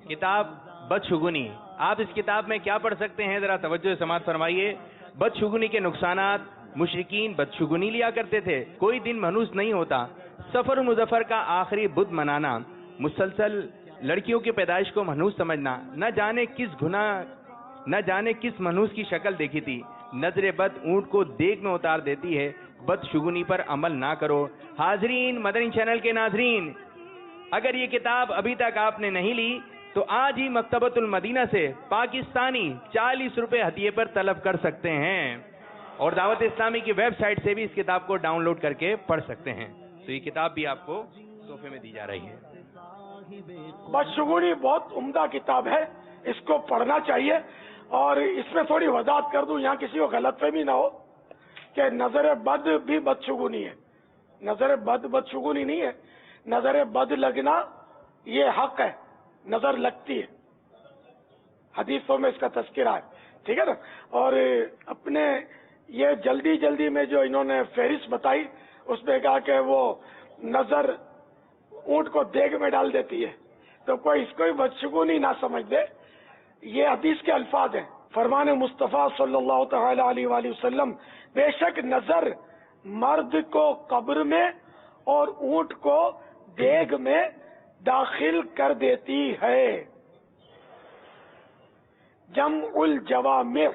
کتاب بدشگونی۔ آپ اس کتاب میں کیا پڑھ سکتے ہیں، ذرا توجہ سماعت فرمائیے۔ بدشگونی کے نقصانات۔ مشرکین بدشگونی لیا کرتے تھے، کوئی دن منحوس نہیں ہوتا، سفر المظفر کا آخری بدھ منانا، مسلسل لڑکیوں کی پیدائش کو منحوس سمجھنا، نہ جانے کس منحوس کی شکل دیکھی تھی، نظر بد اونٹ کو دیگ میں اتار دیتی ہے، بدشگونی پر عمل نہ کرو۔ حاضرین، مدنی چینل کے ناظرین، اگر یہ کتاب ابھی تک آپ نے نہیں لی تو آج ہی مکتبۃ المدینہ سے پاکستانی 40 روپے ہدیے پر طلب کر سکتے ہیں، اور دعوت اسلامی کی ویب سائٹ سے بھی اس کتاب کو ڈاؤن لوڈ کر کے پڑھ سکتے ہیں۔ تو یہ کتاب بھی آپ کو تحفے میں دی جا رہی ہے۔ بدشگونی بہت عمدہ کتاب ہے، اس کو پڑھنا چاہیے۔ اور اس میں تھوڑی وضاحت کر دوں، یہاں کسی کو غلط فہمی نہ ہو کہ نظر بد بھی بدشگونی ہے۔ نظر بد بدشگونی نہیں ہے، نظر بد لگنا یہ حق ہے، نظر لگتی ہے، حدیثوں میں اس کا تذکرہ ہے، ٹھیک ہے نا۔ اور اپنے یہ جلدی میں جو انہوں نے فہرست بتائی، اس میں کہا کہ وہ نظر اونٹ کو دیگ میں ڈال دیتی ہے، تو کوئی اس کو ہی بدشگونی نہ سمجھ دے۔ یہ حدیث کے الفاظ ہیں، فرمان مصطفیٰ صلی اللہ تعالی علیہ وآلہ وسلم، بے شک نظر مرد کو قبر میں اور اونٹ کو دیگ میں داخل کر دیتی ہے۔ جمع الجوامع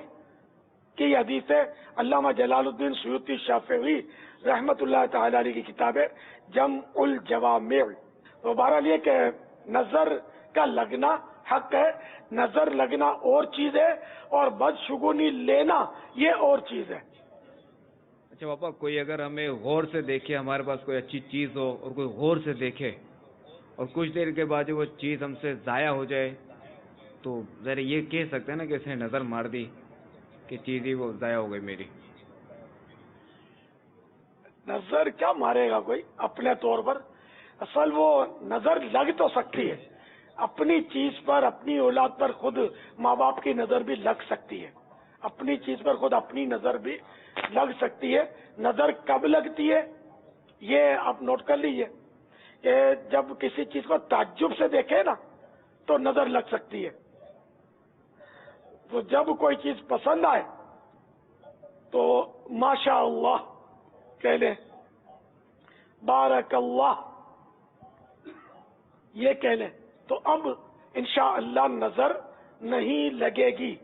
کی حدیث ہے، علامہ جلال الدین سیوطی شافعی رحمت اللہ تعالی علیہ کی کتاب ہے جمع الجوامع۔ تو بہرحال یہ کہ نظر کا لگنا حق ہے، نظر لگنا اور چیز ہے، اور بدشگونی لینا یہ اور چیز ہے۔ اچھا پاپا، کوئی اگر ہمیں غور سے دیکھے، ہمارے پاس کوئی اچھی چیز ہو اور کوئی غور سے دیکھے، اور کچھ دیر کے بعد وہ چیز ہم سے ضائع ہو جائے، تو ذرا یہ کہہ سکتے ہیں نا کہ اس نے نظر مار دی کہ چیز ہی وہ ضائع ہو گئی میری۔ نظر کیا مارے گا کوئی اپنے طور پر، اصل وہ نظر لگ تو سکتی ہے، اپنی چیز پر، اپنی اولاد پر خود ماں باپ کی نظر بھی لگ سکتی ہے، اپنی چیز پر خود اپنی نظر بھی لگ سکتی ہے۔ نظر کب لگتی ہے یہ آپ نوٹ کر لیجئے کہ جب کسی چیز کو تعجب سے دیکھے نا تو نظر لگ سکتی ہے، تو جب کوئی چیز پسند آئے تو ماشاء اللہ کہہ لیں، بارک اللہ یہ کہہ لیں، تو اب انشاءاللہ نظر نہیں لگے گی۔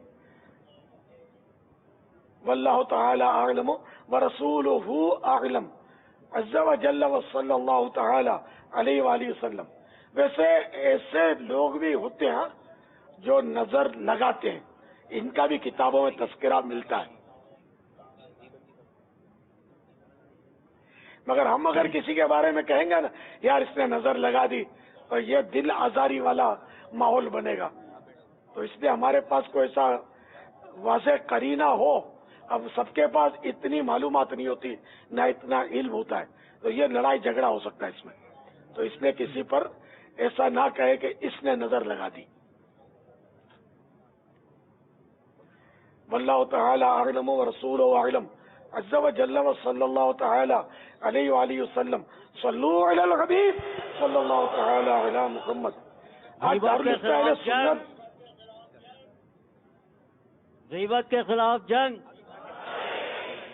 واللہ تعالی اعلم ورسولہ اعلم عز وجل وصلی اللہ تعالی علیہ وآلہ وسلم۔ ویسے ایسے لوگ بھی ہوتے ہیں جو نظر لگاتے ہیں، ان کا بھی کتابوں میں تذکرہ ملتا ہے، مگر ہم اگر کسی کے بارے میں کہیں گے نا یار اس نے نظر لگا دی، تو یہ دل آزاری والا ماحول بنے گا۔ تو اس لیے ہمارے پاس کوئی ایسا واضح قرینہ ہو، اب سب کے پاس اتنی معلومات نہیں ہوتی، نہ اتنا علم ہوتا ہے، تو یہ لڑائی جھگڑا ہو سکتا ہے اس میں، تو اس لیے کسی پر ایسا نہ کہے کہ اس نے نظر لگا دی۔ واللہ تعالی اعلم ورسولہ اعلم عز وجل وصلی اللہ تعالی علیہ وآلہ وسلم۔ صلو علی الحبیب صلی اللہ تعالی علی محمد۔ غیبت کے خلاف جنگ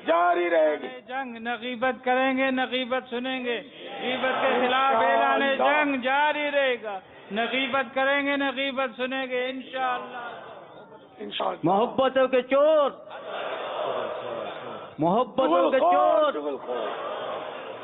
جاری رہے گی، جنگ نہ غیبت کریں گے نہ غیبت سنیں گے، غیبت کے خلاف اعلان جنگ جاری رہے گا، نہ غیبت کریں گے نہ غیبت سنیں گے انشاءاللہ۔ محبتوں کے چور، محبتوں کے چور،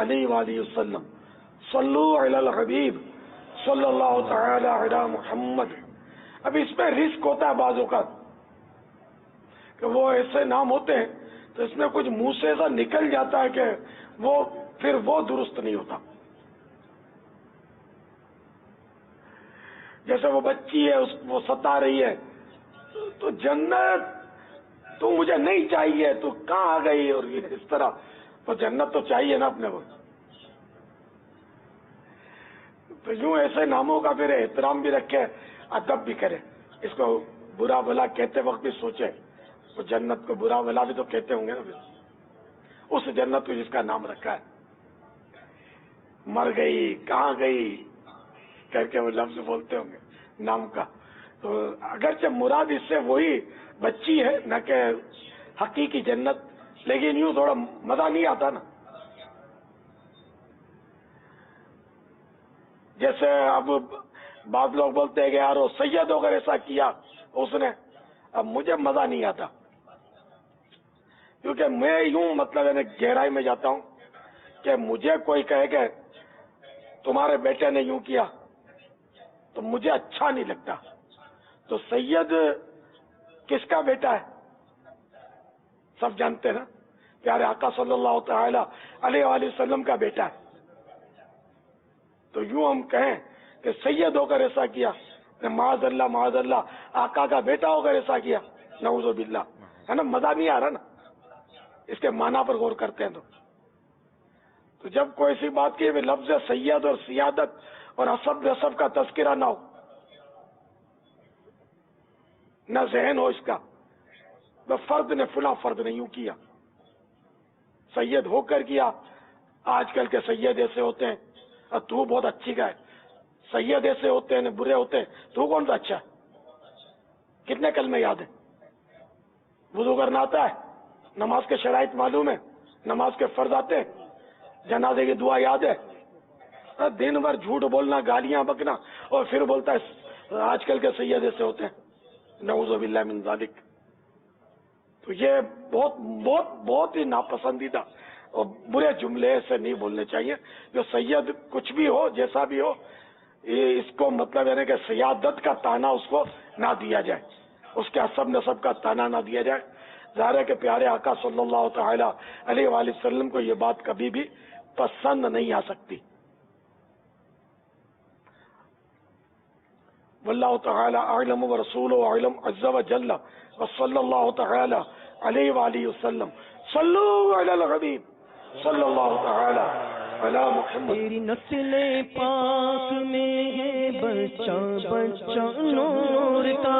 علیہ وآلہ وسلم. صلو علی الحبیب صلی اللہ تعالی علی محمد. اب اس میں رزق ہوتا ہے بعض اوقات کہ وہ ایسے نام ہوتے ہیں تو اس میں کچھ منہ سے ایسا نکل جاتا ہے کہ وہ پھر وہ درست نہیں ہوتا. جیسے وہ بچی ہے وہ ستا رہی ہے تو جنت تو مجھے نہیں چاہیے تو کہاں آ گئی, اور اس طرح تو جنت تو چاہیے نا اپنے کو. تو یوں ایسے ناموں کا پھر احترام بھی رکھے, ادب بھی کرے, اس کو برا بھلا کہتے وقت بھی سوچے. وہ جنت کو برا بھلا بھی تو کہتے ہوں گے نا پھر اس جنت کو جس کا نام رکھا ہے. مر گئی, کہاں گئی کر کے وہ لفظ بولتے ہوں گے نام کا. تو اگرچہ مراد اس سے وہی بچی ہے نہ کہ حقیقی جنت, لیکن یوں تھوڑا مزہ نہیں آتا نا. جیسے اب بعض لوگ بولتے ہیں کہ یار وہ سید ہو کر ایسا کیا اس نے, اب مجھے مزہ نہیں آتا کیونکہ میں یوں مطلب گہرائی میں جاتا ہوں کہ مجھے کوئی کہے کہ تمہارے بیٹے نے یوں کیا تو مجھے اچھا نہیں لگتا. تو سید کس کا بیٹا ہے سب جانتے ہیں نا, پیارے آقا صلی اللہ تعالی علیہ وآلہ وسلم کا بیٹا ہے. تو یوں ہم کہیں کہ سید ہو کر ایسا کیا, معاذ اللہ آقا کا بیٹا ہو کر ایسا کیا, نعوذ باللہ, ہے نا, مزہ نہیں آ رہا نا اس کے معنی پر غور کرتے ہیں. تو جب کوئی سی بات کی لفظ سید اور سیادت اور حسب نسب کا تذکرہ نہ ہو, نہ ذہن ہو اس کا, وہ فرد نے فلاں فرد نے یوں کیا, سید ہو کر کیا. آج کل کے سید ایسے ہوتے ہیں, اور تو بہت اچھی کا ہے. سید ایسے ہوتے ہیں برے ہوتے ہیں, تو کون سا اچھا ہے؟ کتنے کلمے یاد ہیں؟ وضو کرنا آتا ہے؟ نماز کے شرائط معلوم ہے؟ نماز کے فرض آتے ہیں؟ جنازے کی دعا یاد ہے؟ دن بھر جھوٹ بولنا, گالیاں بکنا, اور پھر بولتا ہے آج کل کے سید ایسے ہوتے ہیں. نعوذ باللہ من ذالک. تو یہ بہت بہت بہت ہی ناپسندیدہ اور برے جملے سے نہیں بولنے چاہیے. جو سید کچھ بھی ہو, جیسا بھی ہو, اس کو مطلب ہے کہ سیادت کا تانا اس کو نہ دیا جائے, اس کے حسب نسب کا تانا نہ دیا جائے. ظاہر ہے کہ پیارے آقا صلی اللہ تعالی علیہ وآلہ وسلم کو یہ بات کبھی بھی پسند نہیں آ سکتی. واللہ تعالی اعلم ورسولہ اعلم عز وجل وصلی اللہ تعالی علیہ وآلہ وسلم. صلو علی الحبیب صلی اللہ تعالی علی محمد. تیری نسل پاک میں ہے بچہ بچہ نور کا,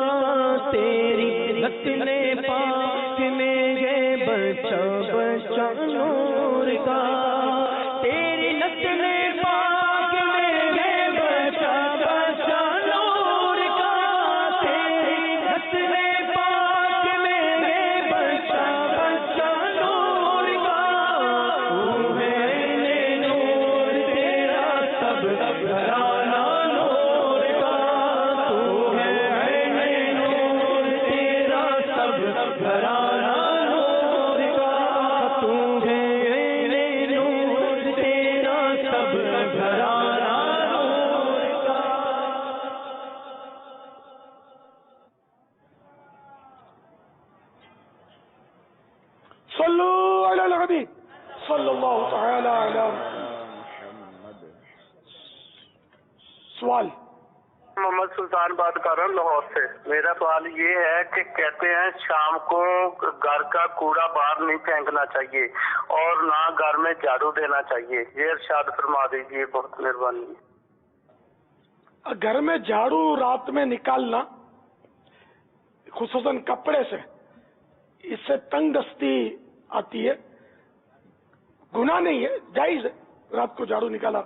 تیری نسل پاک میں ہے بچہ بچہ نور کا, تیری نسل پاک میں ہے بچہ بچہ نور کا, تیری نسل پاک میں ہے بچہ بچہ نور کا. تو ہے نور تیرا سب گھرانہ نور کا, تو ہے نور تیرا سب گھرانہ نور کا, تو ہے نور تیرا سب گھرانہ نور کا. صلو علی الحبیب صلی اللہ تعالی علی محمد. سوال. محمد سلطان بات کر رہا ہوں لاہور سے. میرا سوال یہ ہے کہ کہتے ہیں شام کو گھر کا کوڑا باہر نہیں پھینکنا چاہیے اور نہ گھر میں جھاڑو دینا چاہیے, یہ ارشاد فرما دیجیے, بہت مہربانی. گھر میں جھاڑو رات میں نکالنا خصوصاً کپڑے سے, اس سے تنگ دستی آتی ہے. گناہ نہیں ہے, جائز ہے, رات کو جھاڑو نکالا.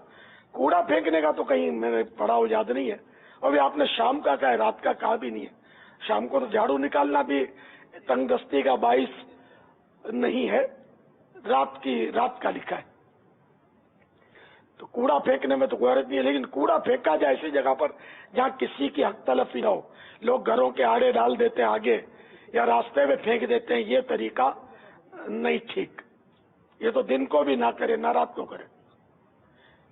کوڑا پھینکنے کا تو کہیں میں نے پڑھا ہو یاد نہیں ہے, اور بھی آپ نے شام کا کہا ہے, رات کا کہا بھی نہیں ہے. شام کو تو جھاڑو نکالنا بھی تنگ دستی کا باعث نہیں ہے, رات کا لکھا ہے. تو کوڑا پھینکنے میں تو کوئی حرج نہیں ہے, لیکن کوڑا پھینکا جائے ایسی جگہ پر جہاں کسی کی حق تلفی نہ ہو. لوگ گھروں کے آڑے ڈال دیتے ہیں آگے, یا راستے میں پھینک دیتے ہیں, یہ طریقہ نہیں ٹھیک. یہ تو دن کو بھی نہ کرے, نہ رات کو کرے.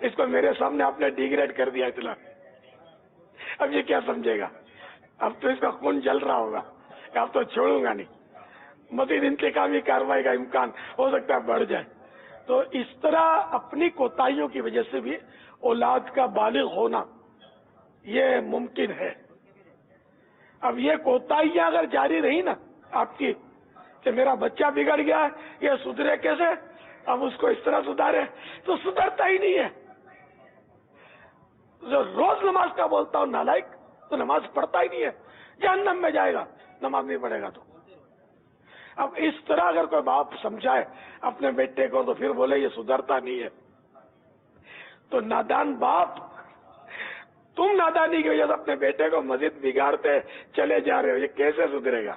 اس کو میرے سامنے آپ نے ڈیگریڈ کر دیا اتنا، اب یہ کیا سمجھے گا؟ اب تو اس کا خون جل رہا ہوگا، اب تو چھوڑوں گا نہیں، مزید انتقامی کارروائی کا امکان ہو سکتا ہے بڑھ جائے۔ تو اس طرح اپنی کوتاہیوں کی وجہ سے بھی اولاد کا بالغ ہونا یہ ممکن ہے۔ اب یہ کوتاہیاں اگر جاری رہی نا آپ کی کہ میرا بچہ بگڑ گیا ہے، یہ سدھرے کیسے، اب اس کو اس طرح سدھارے، تو سدھرتا ہی نہیں ہے۔ جو روز نماز کا بولتا ہوں نالائق، تو نماز پڑھتا ہی نہیں ہے، جہنم میں جائے گا نماز نہیں پڑھے گا تو۔ اب اس طرح اگر کوئی باپ سمجھائے اپنے بیٹے کو تو پھر بولے یہ سدھرتا نہیں ہے، تو نادان باپ، تم نادانی کی وجہ سے اپنے بیٹے کو مزید بگاڑتے چلے جا رہے ہو، یہ کیسے سدھرے گا؟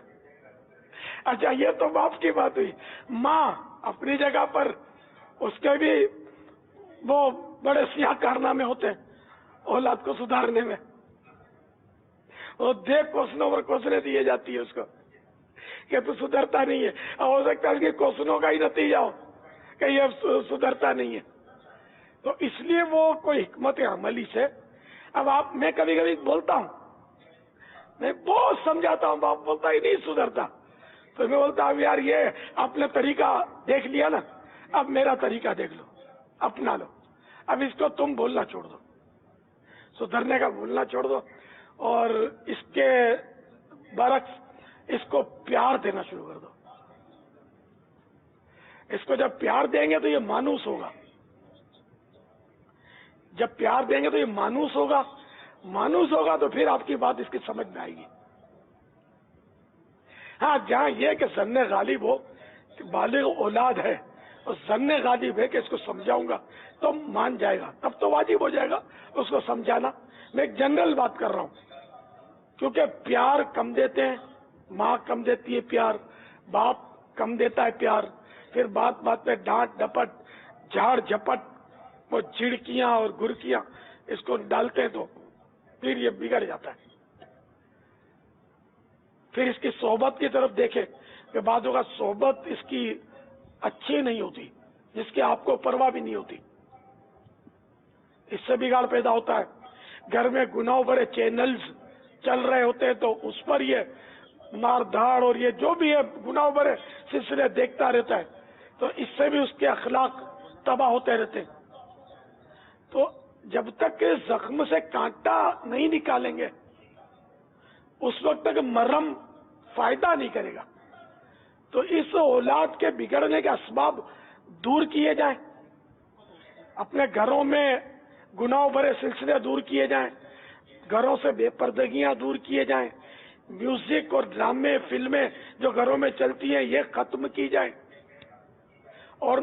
اچھا یہ تو باپ کی بات ہوئی، ماں اپنی جگہ پر اس کے بھی وہ بڑے سیاہ کارنامے ہوتے ہیں اولاد کو سدھارنے میں، وہ دیکھ کوسنوں پر کوسنے دیے جاتی ہے اس کو کہ تو سدھرتا نہیں ہے، اور ہو سکتا ہے اس کے کوسنوں کا ہی نتیجہ ہو کہ یہ سدھرتا نہیں ہے۔ تو اس لیے وہ کوئی حکمت عملی سے، اب آپ، میں کبھی کبھی بولتا ہوں، میں بہت سمجھاتا ہوں، باپ بولتا ہی نہیں سدھرتا، تو میں بولتا ہوں یار یہ آپ نے طریقہ دیکھ لیا نا، اب میرا طریقہ دیکھ لو، اپنا لو، اب اس کو تم بولنا چھوڑ دو، سدھرنے کا بولنا چھوڑ دو، اور اس کے برعکس اس کو پیار دینا شروع کر دو۔ اس کو جب پیار دیں گے تو یہ مانوس ہوگا، جب پیار دیں گے تو یہ مانوس ہوگا، مانوس ہوگا تو پھر آپ کی بات اس کی سمجھ میں آئے گی۔ ہاں جہاں یہ کہ ظن غالب ہو کہ بالغ اولاد ہے، اور ظن غالب ہے کہ اس کو سمجھاؤں گا تو مان جائے گا، تب تو واجب ہو جائے گا اس کو سمجھانا۔ میں ایک جنرل بات کر رہا ہوں، کیونکہ پیار کم دیتے ہیں، ماں کم دیتی ہے پیار، باپ کم دیتا ہے پیار، پھر بات بات پہ ڈانٹ ڈپٹ جھاڑ جھپٹ وہ جھڑکیاں اور گرکیاں اس کو ڈالتے ہیں، تو پھر یہ بگڑ جاتا ہے۔ پھر اس کی صحبت کی طرف دیکھیں کہ بعضوں کا صحبت اس کی اچھی نہیں ہوتی، جس کی آپ کو پرواہ بھی نہیں ہوتی، اس سے بگاڑ پیدا ہوتا ہے۔ گھر میں گناہ بھرے چینلز چل رہے ہوتے ہیں تو اس پر یہ مار دھاڑ اور یہ جو بھی ہے گناہ بھرے سلسلے دیکھتا رہتا ہے، تو اس سے بھی اس کے اخلاق تباہ ہوتے رہتے ہیں۔ تو جب تک کہ زخم سے کانٹا نہیں نکالیں گے اس وقت تک مرہم فائدہ نہیں کرے گا۔ تو اس اولاد کے بگڑنے کے اسباب دور کیے جائیں، اپنے گھروں میں گناہ بھرے سلسلے دور کیے جائیں، گھروں سے بے پردگیاں دور کیے جائیں، میوزک اور ڈرامے فلمیں جو گھروں میں چلتی ہیں یہ ختم کی جائیں، اور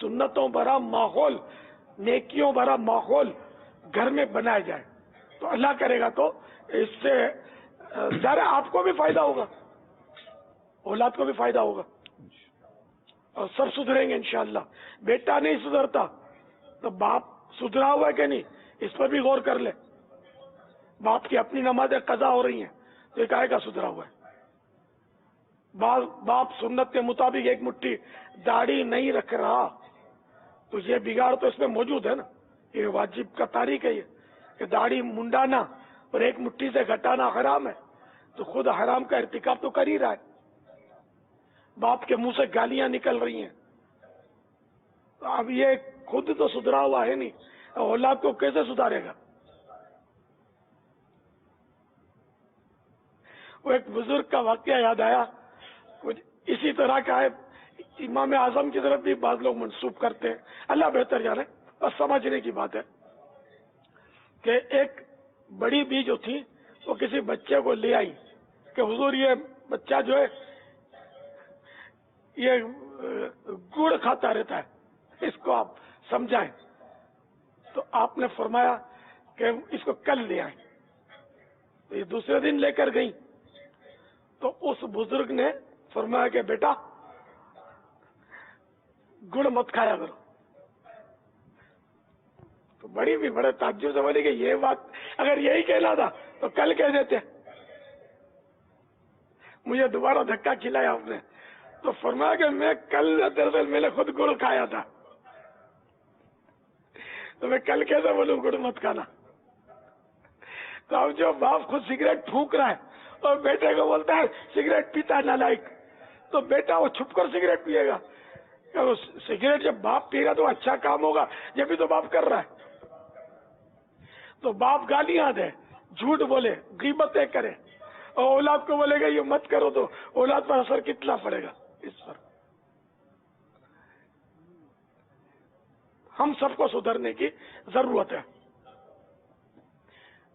سنتوں بھرا ماحول، نیکیوں بھرا ماحول گھر میں بنایا جائے، تو اللہ کرے گا تو اس سے ظاہر آپ کو بھی فائدہ ہوگا، اولاد کو بھی فائدہ ہوگا، اور سب سدھریں گے انشاءاللہ۔ بیٹا نہیں سدھرتا تو باپ سدھرا ہوا ہے کہ نہیں، اس پر بھی غور کر لے۔ باپ کی اپنی نمازیں قضا ہو رہی ہیں تو یہ کہے گا سدھرا ہوا ہے۔ باپ سنت کے مطابق ایک مٹھی داڑھی نہیں رکھ رہا تو یہ بگاڑ تو اس میں موجود ہے نا، یہ واجب کا تاریخ ہے یہ کہ داڑھی منڈانا اور ایک مٹھی سے گھٹانا حرام ہے، تو خود حرام کا ارتکاب تو کر ہی رہا ہے۔ باپ کے منہ سے گالیاں نکل رہی ہیں، تو اب یہ خود تو سدھرا ہوا ہے نہیں، اولاد کو کیسے سدھارے گا؟ وہ ایک بزرگ کا واقعہ یاد آیا، کچھ اسی طرح کا ہے، امام اعظم کی طرف بھی بعض لوگ منسوب کرتے ہیں، اللہ بہتر جانے، بس سمجھنے کی بات ہے کہ ایک بڑی بی جو تھی وہ کسی بچے کو لے آئی کہ حضور یہ بچہ جو ہے یہ گڑ کھاتا رہتا ہے، اس کو آپ سمجھائیں۔ تو آپ نے فرمایا کہ اس کو کل لے آئیں، تو یہ دوسرے دن لے کر گئی، تو اس بزرگ نے فرمایا کہ بیٹا گڑ مت کھایا کرو۔ تو بڑی بھی بڑے تعجب سے بولی کہ یہ بات اگر یہی کہنا تھا تو کل کہہ دیتے، مجھے دوبارہ دھکا کھلایا آپ نے۔ تو فرمایا کہ میں کل دراصل میں نے خود گڑ کھایا تھا، تو میں کل کیسے بولوں گڑ مت کھانا؟ تو اب جو باپ خود سگریٹ پھونک رہا ہے اور بیٹے کو بولتا ہے سگریٹ پیتا ہے نالائق، تو بیٹا وہ چھپ کر سگریٹ پیے گا؟ سگریٹ جب باپ پی گا تو اچھا کام ہوگا، یہ بھی تو باپ کر رہا ہے۔ تو باپ گالیاں دے، جھوٹ بولے، غیبتیں کرے اور اولاد کو بولے گا یہ مت کرو، تو اولاد پر اثر کتنا پڑے گا؟ اس پر ہم سب کو سدھرنے کی ضرورت ہے۔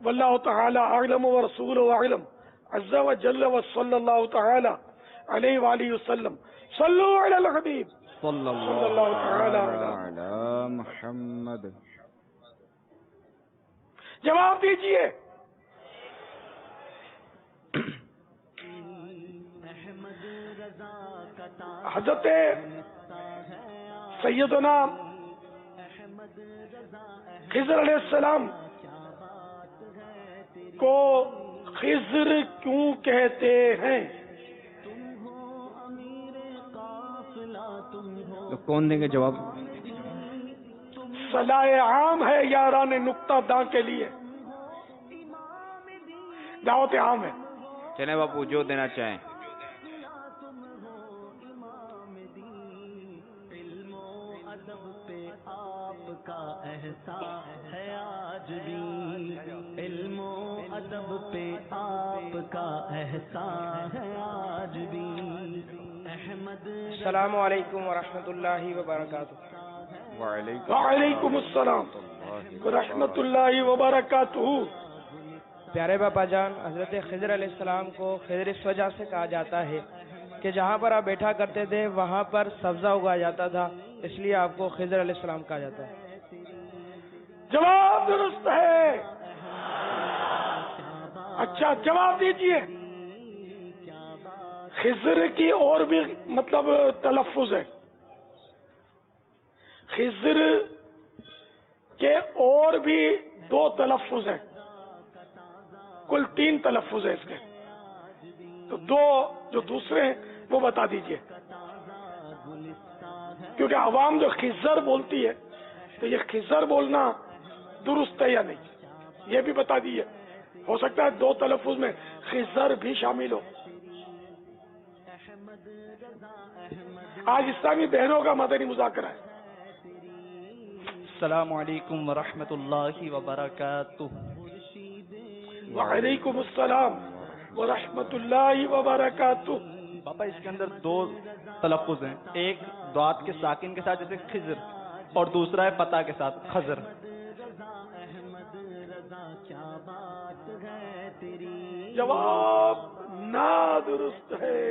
واللہ تعالی اعلم ورسولہ اعلم عز وجل وصلی اللہ تعالی علیہ وآلہ وسلم۔ صلو علی الحبیب صلی اللہ تعالی علی محمد۔ جواب دیجئے۔ حضرت سیدنا خضر علیہ السلام کو خضر کیوں کہتے ہیں؟ تو کون دیں گے جواب؟ صلاح عام ہے یاران نقطہ داں کے لیے، دعوت عام ہے۔ چلیں باپو جو دینا چاہیں۔ احسان ہے آج بھی، علم و ادب پہ آپ کا احسان ہے آج بھی۔ احمد السلام علیکم ورحمۃ اللہ وبرکاتہ۔ وعلیکم السلام ورحمۃ اللہ وبرکاتہ۔ پیارے باپا جان، حضرت خضر علیہ السلام کو خضر اس وجہ سے کہا جاتا ہے کہ جہاں پر آپ بیٹھا کرتے تھے وہاں پر سبزہ اگایا جاتا تھا، اس لیے آپ کو خضر علیہ السلام کہا جاتا ہے۔ جواب درست ہے۔ اچھا جواب دیجئے۔ خضر کی اور بھی مطلب تلفظ ہے، خضر کے اور بھی 2 تلفظ ہیں، کل 3 تلفظ ہیں اس کے، تو 2 جو دوسرے ہیں وہ بتا دیجئے، کیونکہ عوام جو خضر بولتی ہے تو یہ خضر بولنا درست ہے یا نہیں یہ بھی بتا دیجئے، ہو سکتا ہے 2 تلفظ میں خضر بھی شامل ہو۔ آج اسلامی بہنوں کا مدنی مذاکرہ ہے۔ السلام علیکم ورحمۃ اللہ وبرکاتہ۔ وعلیکم السلام ورحمۃ اللہ وبرکاتہ۔ باپا اس کے اندر 2 تلفظ ہیں، ایک ضاد کے ساکن کے ساتھ جیسے خضر اور دوسرا ہے فتح کے ساتھ خضر۔ جواب نادرست ہے۔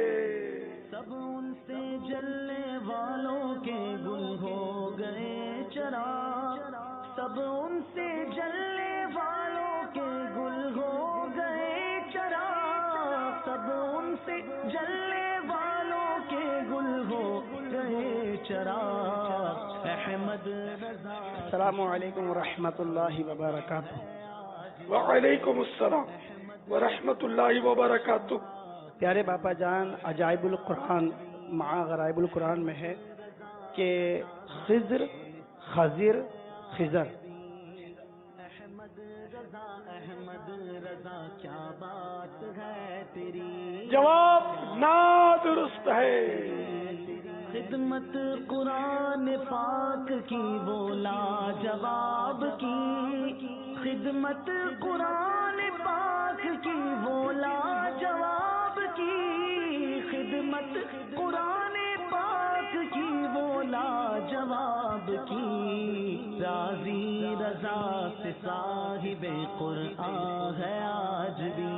سب ان سے جلنے والوں کے گل ہو گئے چرا، سب ان سے جلنے والوں کے گل ہو گئے چرا، سب ان سے جلنے والوں کے گل ہو گئے چرا۔ احمد رضا۔ السلام علیکم ورحمۃ اللہ وبرکاتہ۔ وعلیکم السلام ورحمۃ اللہ وبرکاتہ۔ پیارے باپا جان، عجائب القرآن مع غرائب القرآن میں ہے کہ خضر، خضر، خضر۔ جواب نادرست ہے۔ خدمت قرآن پاک کی وہ لاجواب کی، خدمت قرآن پاک کی وہ لاجواب کی، خدمت قرآن پاک کی وہ لاجواب کی۔ راضی رضا سے صاحب قرآن ہے آج بھی،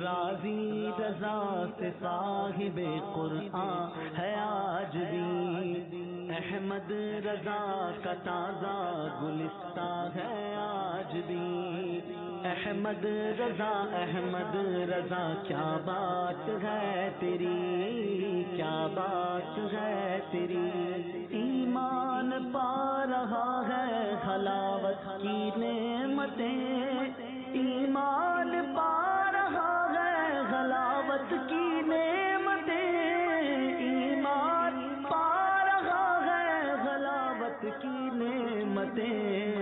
راضی رضا سے صاحب قرآن ہے آج بھی۔ احمد رضا کا تازہ گلستان ہے آج بھی، احمد رضا، احمد رضا کیا بات ہے تیری، کیا بات ہے تیری۔ ایمان پا رہا ہے حلاوت کی نعمتیں، ایمان پا رہا ہے حلاوت کی نعمتیں، ایمان پا رہا ہے حلاوت کی نعمتیں۔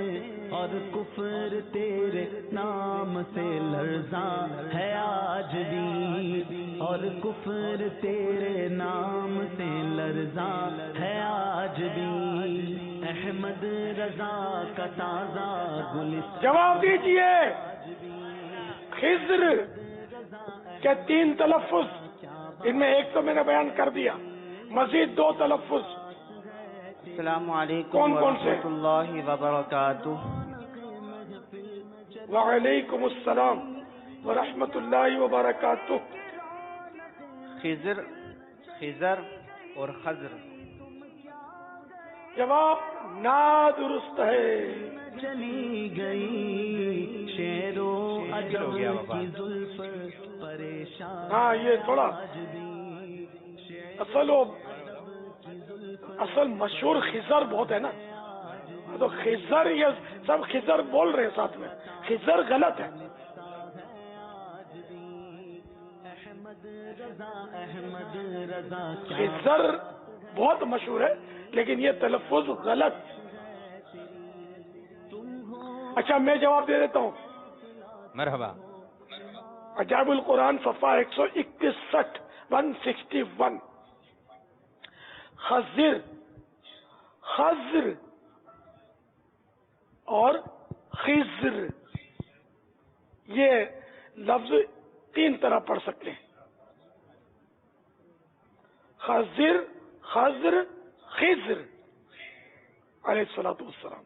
اور کفر تیرے نام سے لرزاں ہے آج بھی، اور کفر تیرے نام سے لرزاں ہے آج بھی، احمد رضا کا تازہ گلستان. جواب دیجئے. خضر کے 3 تلفظ، ان میں ایک تو میں نے بیان کر دیا، مزید 2 تلفظ. السلام علیکم کون کون سے؟ ورحمۃ اللہ وبرکاتہ. وعلیکم السلام ورحمۃ اللہ وبرکاتہ. خضر، خضر اور خضر. جواب نادرست ہے. چلی گئی شیرو عجب کی زلف پریشان. ہاں یہ تھوڑا اصل مشہور خضر بہت ہے نا، تو خضر یہ سب خضر بول رہے ہیں ساتھ میں، خضر غلط ہے. خضر بہت مشہور ہے لیکن یہ تلفظ غلط. اچھا میں جواب دے دیتا ہوں. مرحبا. عجائب القرآن صفحہ 161 161. خضر، خضر اور خضر یہ لفظ 3 طرح پڑھ سکتے ہیں. خضر، خضر، خضر علیہ الصلوۃ والسلام.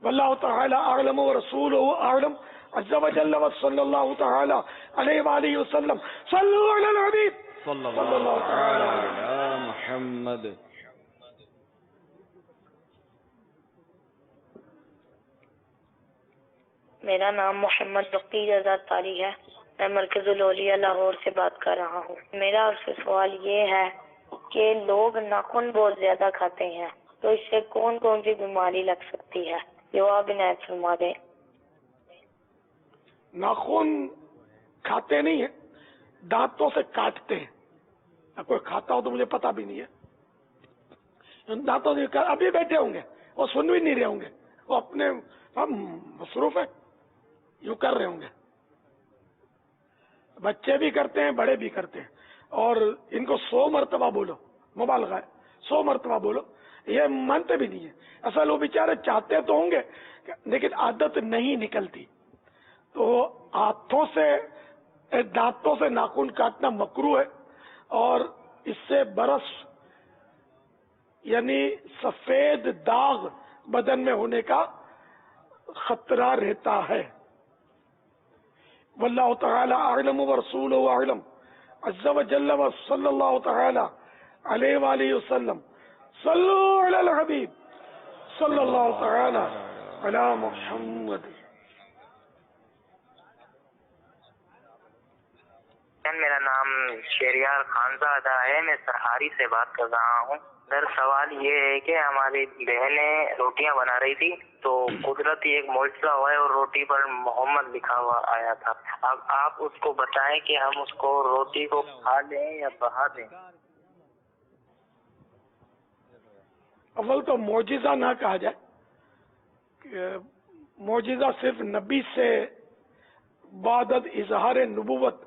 واللہ تعالی اعلم ورسولہ اعلم عز وجل وصلی اللہ تعالی علیہ وآلہ وسلم. صلوا علی الحبیب صلی اللہ تعالی علی محمد. میرا نام محمد بقی رضا طاری ہے. میں مرکز الاولیاء لاہور سے بات کر رہا ہوں. میرا آپ سے سوال یہ ہے کہ لوگ ناخن بہت زیادہ کھاتے ہیں تو اس سے کون کون سی بیماری لگ سکتی ہے؟ جواب عنایت فرما دیں. ناخن کھاتے نہیں ہیں، دانتوں سے کاٹتے ہیں. کوئی کھاتا ہو تو مجھے پتا بھی نہیں ہے. دانتوں سے ابھی بیٹھے ہوں گے، وہ سن بھی نہیں رہے ہوں گے، وہ اپنے مصروف ہے، یوں کر رہے ہوں گے. بچے بھی کرتے ہیں، بڑے بھی کرتے ہیں. اور ان کو 100 مرتبہ بولو، مبالغہ ہے، 100 مرتبہ بولو، یہ مانتے بھی نہیں ہے. اصل وہ بیچارے چاہتے تو ہوں گے لیکن عادت نہیں نکلتی. تو ہاتھوں سے، دانتوں سے ناخن کاٹنا مکروہ ہے اور اس سے برس یعنی سفید داغ بدن میں ہونے کا خطرہ رہتا ہے. واللہ تعالی اعلم ورسولہ اعلم عز وجل وصلی اللہ تعالی علیہ وآلہ وسلم. صلو علی الحبیب صلی اللہ تعالی علی محمد. میرا نام شہریار خانزادہ ہے. میں سرہاری سے بات کر رہا ہوں. در سوال یہ ہے کہ ہماری بہنیں روٹیاں بنا رہی تھی تو قدرتی ایک معجزہ ہوا ہے اور روٹی پر محمد لکھا ہوا آیا تھا. اب آپ اس کو بتائیں کہ ہم اس کو روٹی کو کھا لیں یا بہا دیں. اول تو معجزہ نہ کہا جائے کہ معجزہ صرف نبی سے بعد اظہار نبوت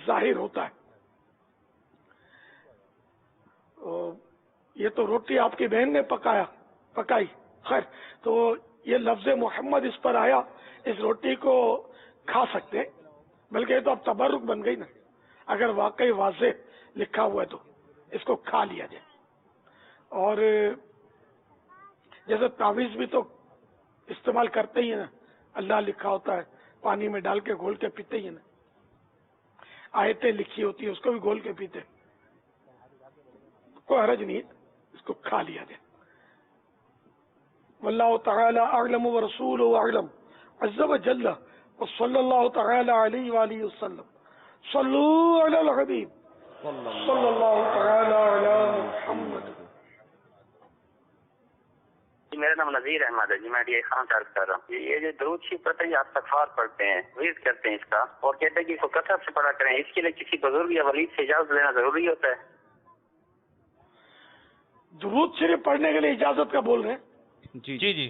ظاہر ہوتا ہے. یہ تو روٹی آپ کی بہن نے پکائی. خیر تو یہ لفظ محمد اس پر آیا، اس روٹی کو کھا سکتے ہیں، بلکہ یہ تو اب تبرک بن گئی نا. اگر واقعی واضح لکھا ہوا ہے تو اس کو کھا لیا جائے. اور جیسے تعویذ بھی تو استعمال کرتے ہی ہیں نا، اللہ لکھا ہوتا ہے، پانی میں ڈال کے گھول کے پیتے ہی ہیں نا. آیتیں لکھی ہوتی ہیں اس کو بھی گھول کے پیتے، کوئی حرج نہیں ہے، اس کو کھا لیا جائے. واللہ تعالی اعلم ورسولہ اعلم عز وجل وصلی اللہ تعالی علیہ وآلہ وسلم. صلو علی الحبیب صلی اللہ تعالی علی محمد. میرا نام نذیر احمد ہے جی. میں ڈی خان سے عرض کر رہا ہوں. یہ جو درود شریف پڑھتے ہیں آپ استغفار پڑھتے ہیں، ورد کرتے ہیں اس کا، اور کہتے ہیں کہ اس کو کثرت سے پڑھا کریں، اس کے لیے کسی بزرگ یا ولی سے اجازت لینا ضروری ہوتا ہے؟ درود شریف پڑھنے کے لیے اجازت کا بول رہے ہیں؟ جی جی جی.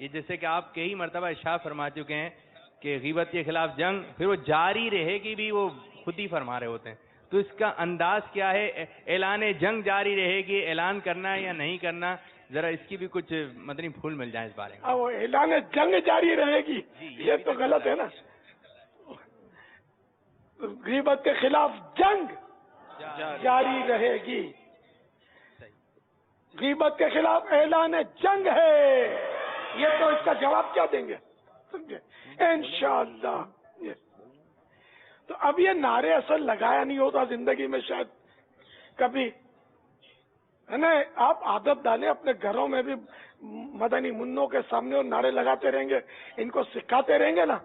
یہ جیسے کہ آپ کئی مرتبہ ارشاد فرما چکے ہیں کہ غیبت کے خلاف جنگ پھر وہ جاری رہے گی بھی وہ خود ہی فرما رہے ہوتے ہیں، تو اس کا انداز کیا ہے؟ اعلان جنگ جاری رہے گی، اعلان کرنا ہے یا نہیں کرنا؟ ذرا اس کی بھی کچھ مدنی پھول مل جائے اس بارے میں۔ وہ اعلان جنگ جاری رہے گی، یہ تو غلط ہے نا۔ غیبت کے خلاف جنگ جاری رہے گی، غیبت کے خلاف اعلان جنگ ہے، یہ تو اس کا جواب کیا دیں گے؟ سمجھے؟ انشاءاللہ۔ تو اب یہ نعرے اصل لگایا نہیں ہوتا زندگی میں شاید کبھی، ہے نا؟ آپ عادت ڈالیں اپنے گھروں میں بھی، مدنی منوں کے سامنے اور نعرے لگاتے رہیں گے، ان کو سکھاتے رہیں گے نا،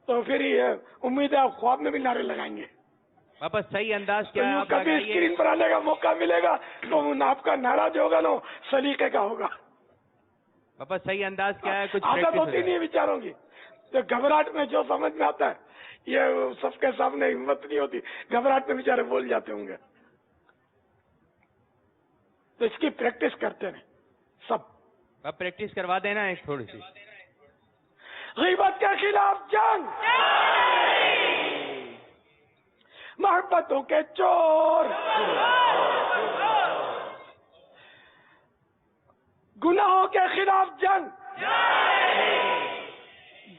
تو پھر یہ امید ہے آپ خواب میں بھی نعرے لگائیں گے۔ واپس صحیح انداز کیا ہے؟ کبھی اسکرین پر آنے کا موقع ملے گا تو آپ کا نعرہ جو ہوگا نا سلیقے کا ہوگا۔ واپس صحیح انداز کیا ہے؟ کچھ عادت ہوتی نہیں بیچاروں کی، تو گھبراہٹ میں جو سمجھ میں آتا ہے یہ سب کے سامنے ہمت نہیں ہوتی، گھبراہٹ میں بیچارے بول جاتے ہوں گے۔ تو اس کی پریکٹس کرتے رہیں سب۔ اب پریکٹس کروا دینا ایک تھوڑی سی۔ غیبت کے خلاف جنگ، محبتوں کے چور، گناہوں کے خلاف جنگ،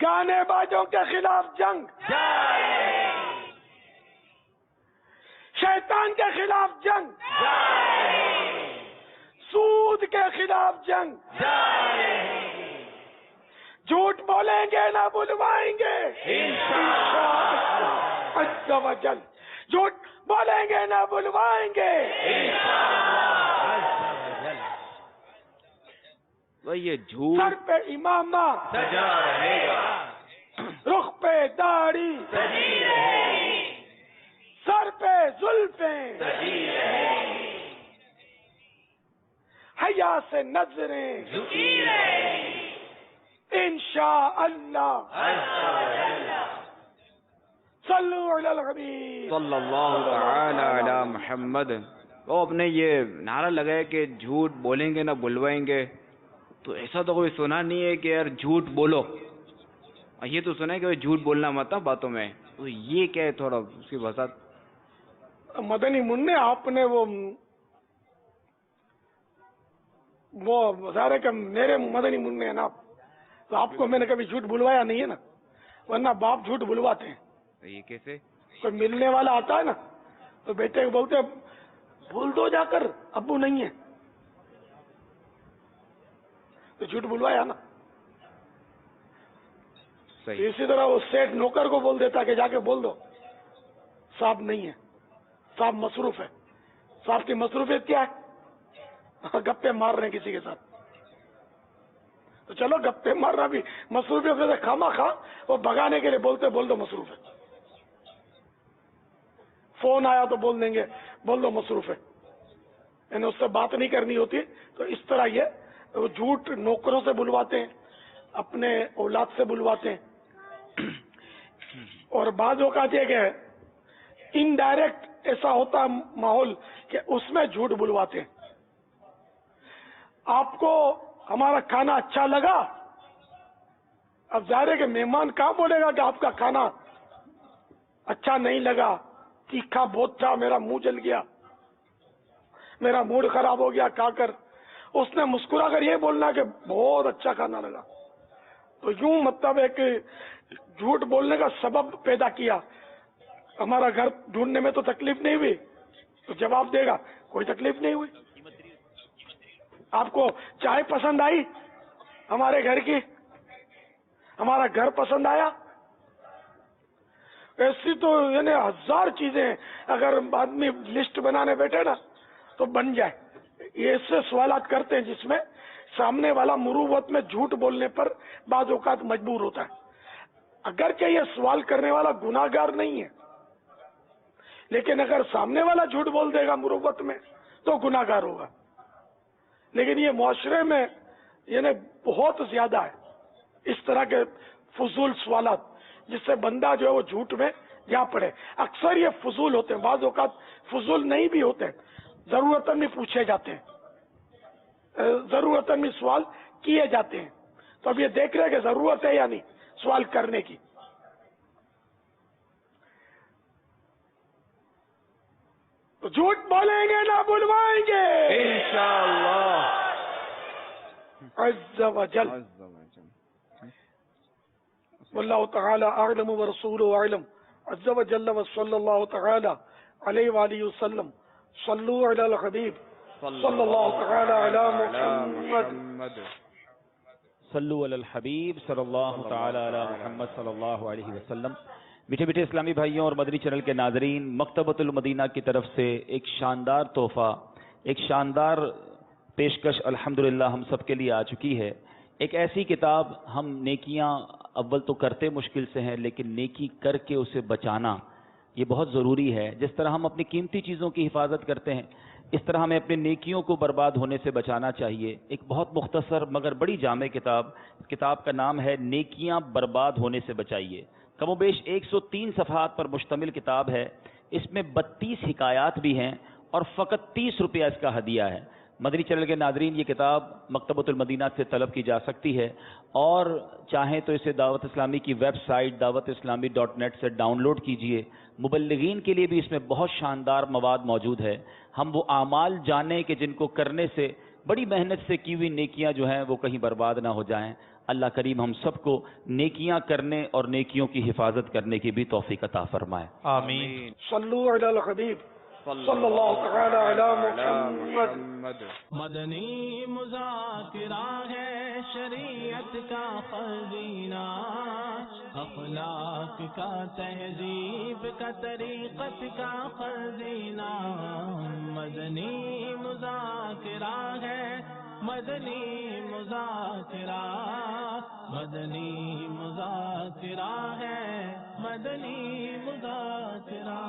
گانے بازوں کے خلاف جنگ، شیطان کے خلاف جنگ، سود کے خلاف جنگ، جھوٹ بولیں گے نہ بلوائیں گے انشاءاللہ عز و جل، جھوٹ بولیں گے نہ بلوائیں گے یہ جھوٹ، سر پہ امامہ سجا رہے گا، رخ پہ داڑھی سجی رہے گی، سر پہ زلفیں سجی رہے گی، حیا سے نظریں جھکی رہے گی، انشاءاللہ صلو علی الحبیب صلی اللہ تعالی علی محمد۔ وہ اپنے یہ نعرہ لگائے کہ جھوٹ بولیں گے نہ بلوائیں گے، تو ایسا تو کوئی سنا نہیں ہے کہ یار جھوٹ بولو، یہ تو سنا ہے کہ جھوٹ بولنا مت باتوں میں، تو یہ کیا ہے؟ تھوڑا اس کی وضاحت۔ مدنی منع آپ نے وہ ظاہر ہے کہ میرے مدنی منع ہے نا، تو آپ کو میں نے کبھی جھوٹ بلوایا نہیں ہے نا، ورنہ باپ جھوٹ بلواتے ہیں۔ یہ کیسے؟ کوئی ملنے والا آتا ہے نا تو بیٹے کو بولتے بول دو جا کر ابو نہیں ہے، تو جھوٹ بلوایا نا۔ اسی طرح وہ سیٹ نوکر کو بول دیتا کہ جا کے بول دو صاحب نہیں ہے، صاحب مصروف ہے۔ صاحب کی مصروفیت کیا ہے؟ گپے مار رہے ہیں کسی کے ساتھ، تو چلو گپے مارنا بھی مصروفیت سے خامہ خواہ وہ بگانے کے لیے بولتے بول دو مصروف ہے، فون آیا تو بول دیں گے بول دو مصروف ہے، یعنی اس سے بات نہیں کرنی ہوتی۔ تو اس طرح یہ وہ جھوٹ نوکروں سے بلواتے ہیں، اپنے اولاد سے بلواتے ہیں، اور بعض اوقات یہ کہ انڈائریکٹ ایسا ہوتا ہے ماحول کہ اس میں جھوٹ بلواتے ہیں۔ آپ کو ہمارا کھانا اچھا لگا، اب ظاہر ہے کہ مہمان کہاں بولے گا کہ آپ کا کھانا اچھا نہیں لگا، تیکھا بہت تھا، میرا منہ جل گیا، میرا موڈ خراب ہو گیا کھا کر۔ اس نے مسکرا کر یہ بولنا کہ بہت اچھا کھانا لگا، تو یوں مطلب ہے کہ جھوٹ بولنے کا سبب پیدا کیا۔ ہمارا گھر ڈھونڈنے میں تو تکلیف نہیں ہوئی، تو جواب دے گا کوئی تکلیف نہیں ہوئی۔ آپ کو چائے پسند آئی ہمارے گھر کی، ہمارا گھر پسند آیا، ایسی تو یعنی ہزار چیزیں اگر آدمی لسٹ بنانے بیٹھے نا تو بن جائے۔ یہ ایسے سوالات کرتے ہیں جس میں سامنے والا مروت میں جھوٹ بولنے پر بعض اوقات مجبور ہوتا ہے، اگرچہ یہ سوال کرنے والا گناہ گار نہیں ہے، لیکن اگر سامنے والا جھوٹ بول دے گا مروت میں تو گناہ گار ہوگا۔ لیکن یہ معاشرے میں یعنی بہت زیادہ ہے اس طرح کے فضول سوالات جس سے بندہ جو ہے وہ جھوٹ میں جا پڑے۔ اکثر یہ فضول ہوتے ہیں، بعض اوقات فضول نہیں بھی ہوتے، ضرورتاً بھی پوچھے جاتے ہیں، ضرورتاً بھی سوال کیے جاتے ہیں۔ تو اب یہ دیکھ رہے کہ ضرورت ہے یا نہیں سوال کرنے کی. تو جھوٹ بولیں گے نہ بلوائیں گے انشاءاللہ عز و جل. واللہ تعالی اعلم ورسولہ اعلم عز و جل وصلی اللہ تعالی علیہ وآلہ وسلم. صلو علی الحبیب صلی اللہ تعالی علی محمد. صلو علی الحبیب صلی اللہ تعالی علی محمد صلی اللہ علیہ وسلم. میٹھے میٹھے اسلامی بھائیوں اور مدنی چینل کے ناظرین، مکتبۃ المدینہ کی طرف سے ایک شاندار تحفہ، ایک شاندار پیشکش الحمدللہ ہم سب کے لیے آ چکی ہے. ایک ایسی کتاب، ہم نیکیاں اول تو کرتے مشکل سے ہیں، لیکن نیکی کر کے اسے بچانا یہ بہت ضروری ہے. جس طرح ہم اپنی قیمتی چیزوں کی حفاظت کرتے ہیں، اس طرح ہمیں اپنی نیکیوں کو برباد ہونے سے بچانا چاہیے. ایک بہت مختصر مگر بڑی جامع کتاب کا نام ہے نیکیاں برباد ہونے سے بچائیے. کم و بیش 103 صفحات پر مشتمل کتاب ہے. اس میں 32 حکایات بھی ہیں اور فقط 30 روپیہ اس کا ہدیہ ہے. مدنی چینل کے ناظرین، یہ کتاب مکتبۃ المدینہ سے طلب کی جا سکتی ہے، اور چاہیں تو اسے دعوت اسلامی کی ویب سائٹ dawatIslami.net سے ڈاؤن لوڈ کیجئے. مبلغین کے لیے بھی اس میں بہت شاندار مواد موجود ہے. ہم وہ اعمال جانیں کہ جن کو کرنے سے بڑی محنت سے کی ہوئی نیکیاں جو ہیں وہ کہیں برباد نہ ہو جائیں. اللہ کریم ہم سب کو نیکیاں کرنے اور نیکیوں کی حفاظت کرنے کی بھی توفیق عطا فرمائے. آمین. صلو علی الحبیب صلی اللہ تعالی علی محمد. مدنی مذاکرہ ہے شریعت کا خزینہ، اخلاق کا تہذیب کا طریقت کا خزینہ. مدنی مذاکرہ ہے، مدنی مذاکرہ، مدنی مذاکرہ ہے، مدنی مذاکرہ.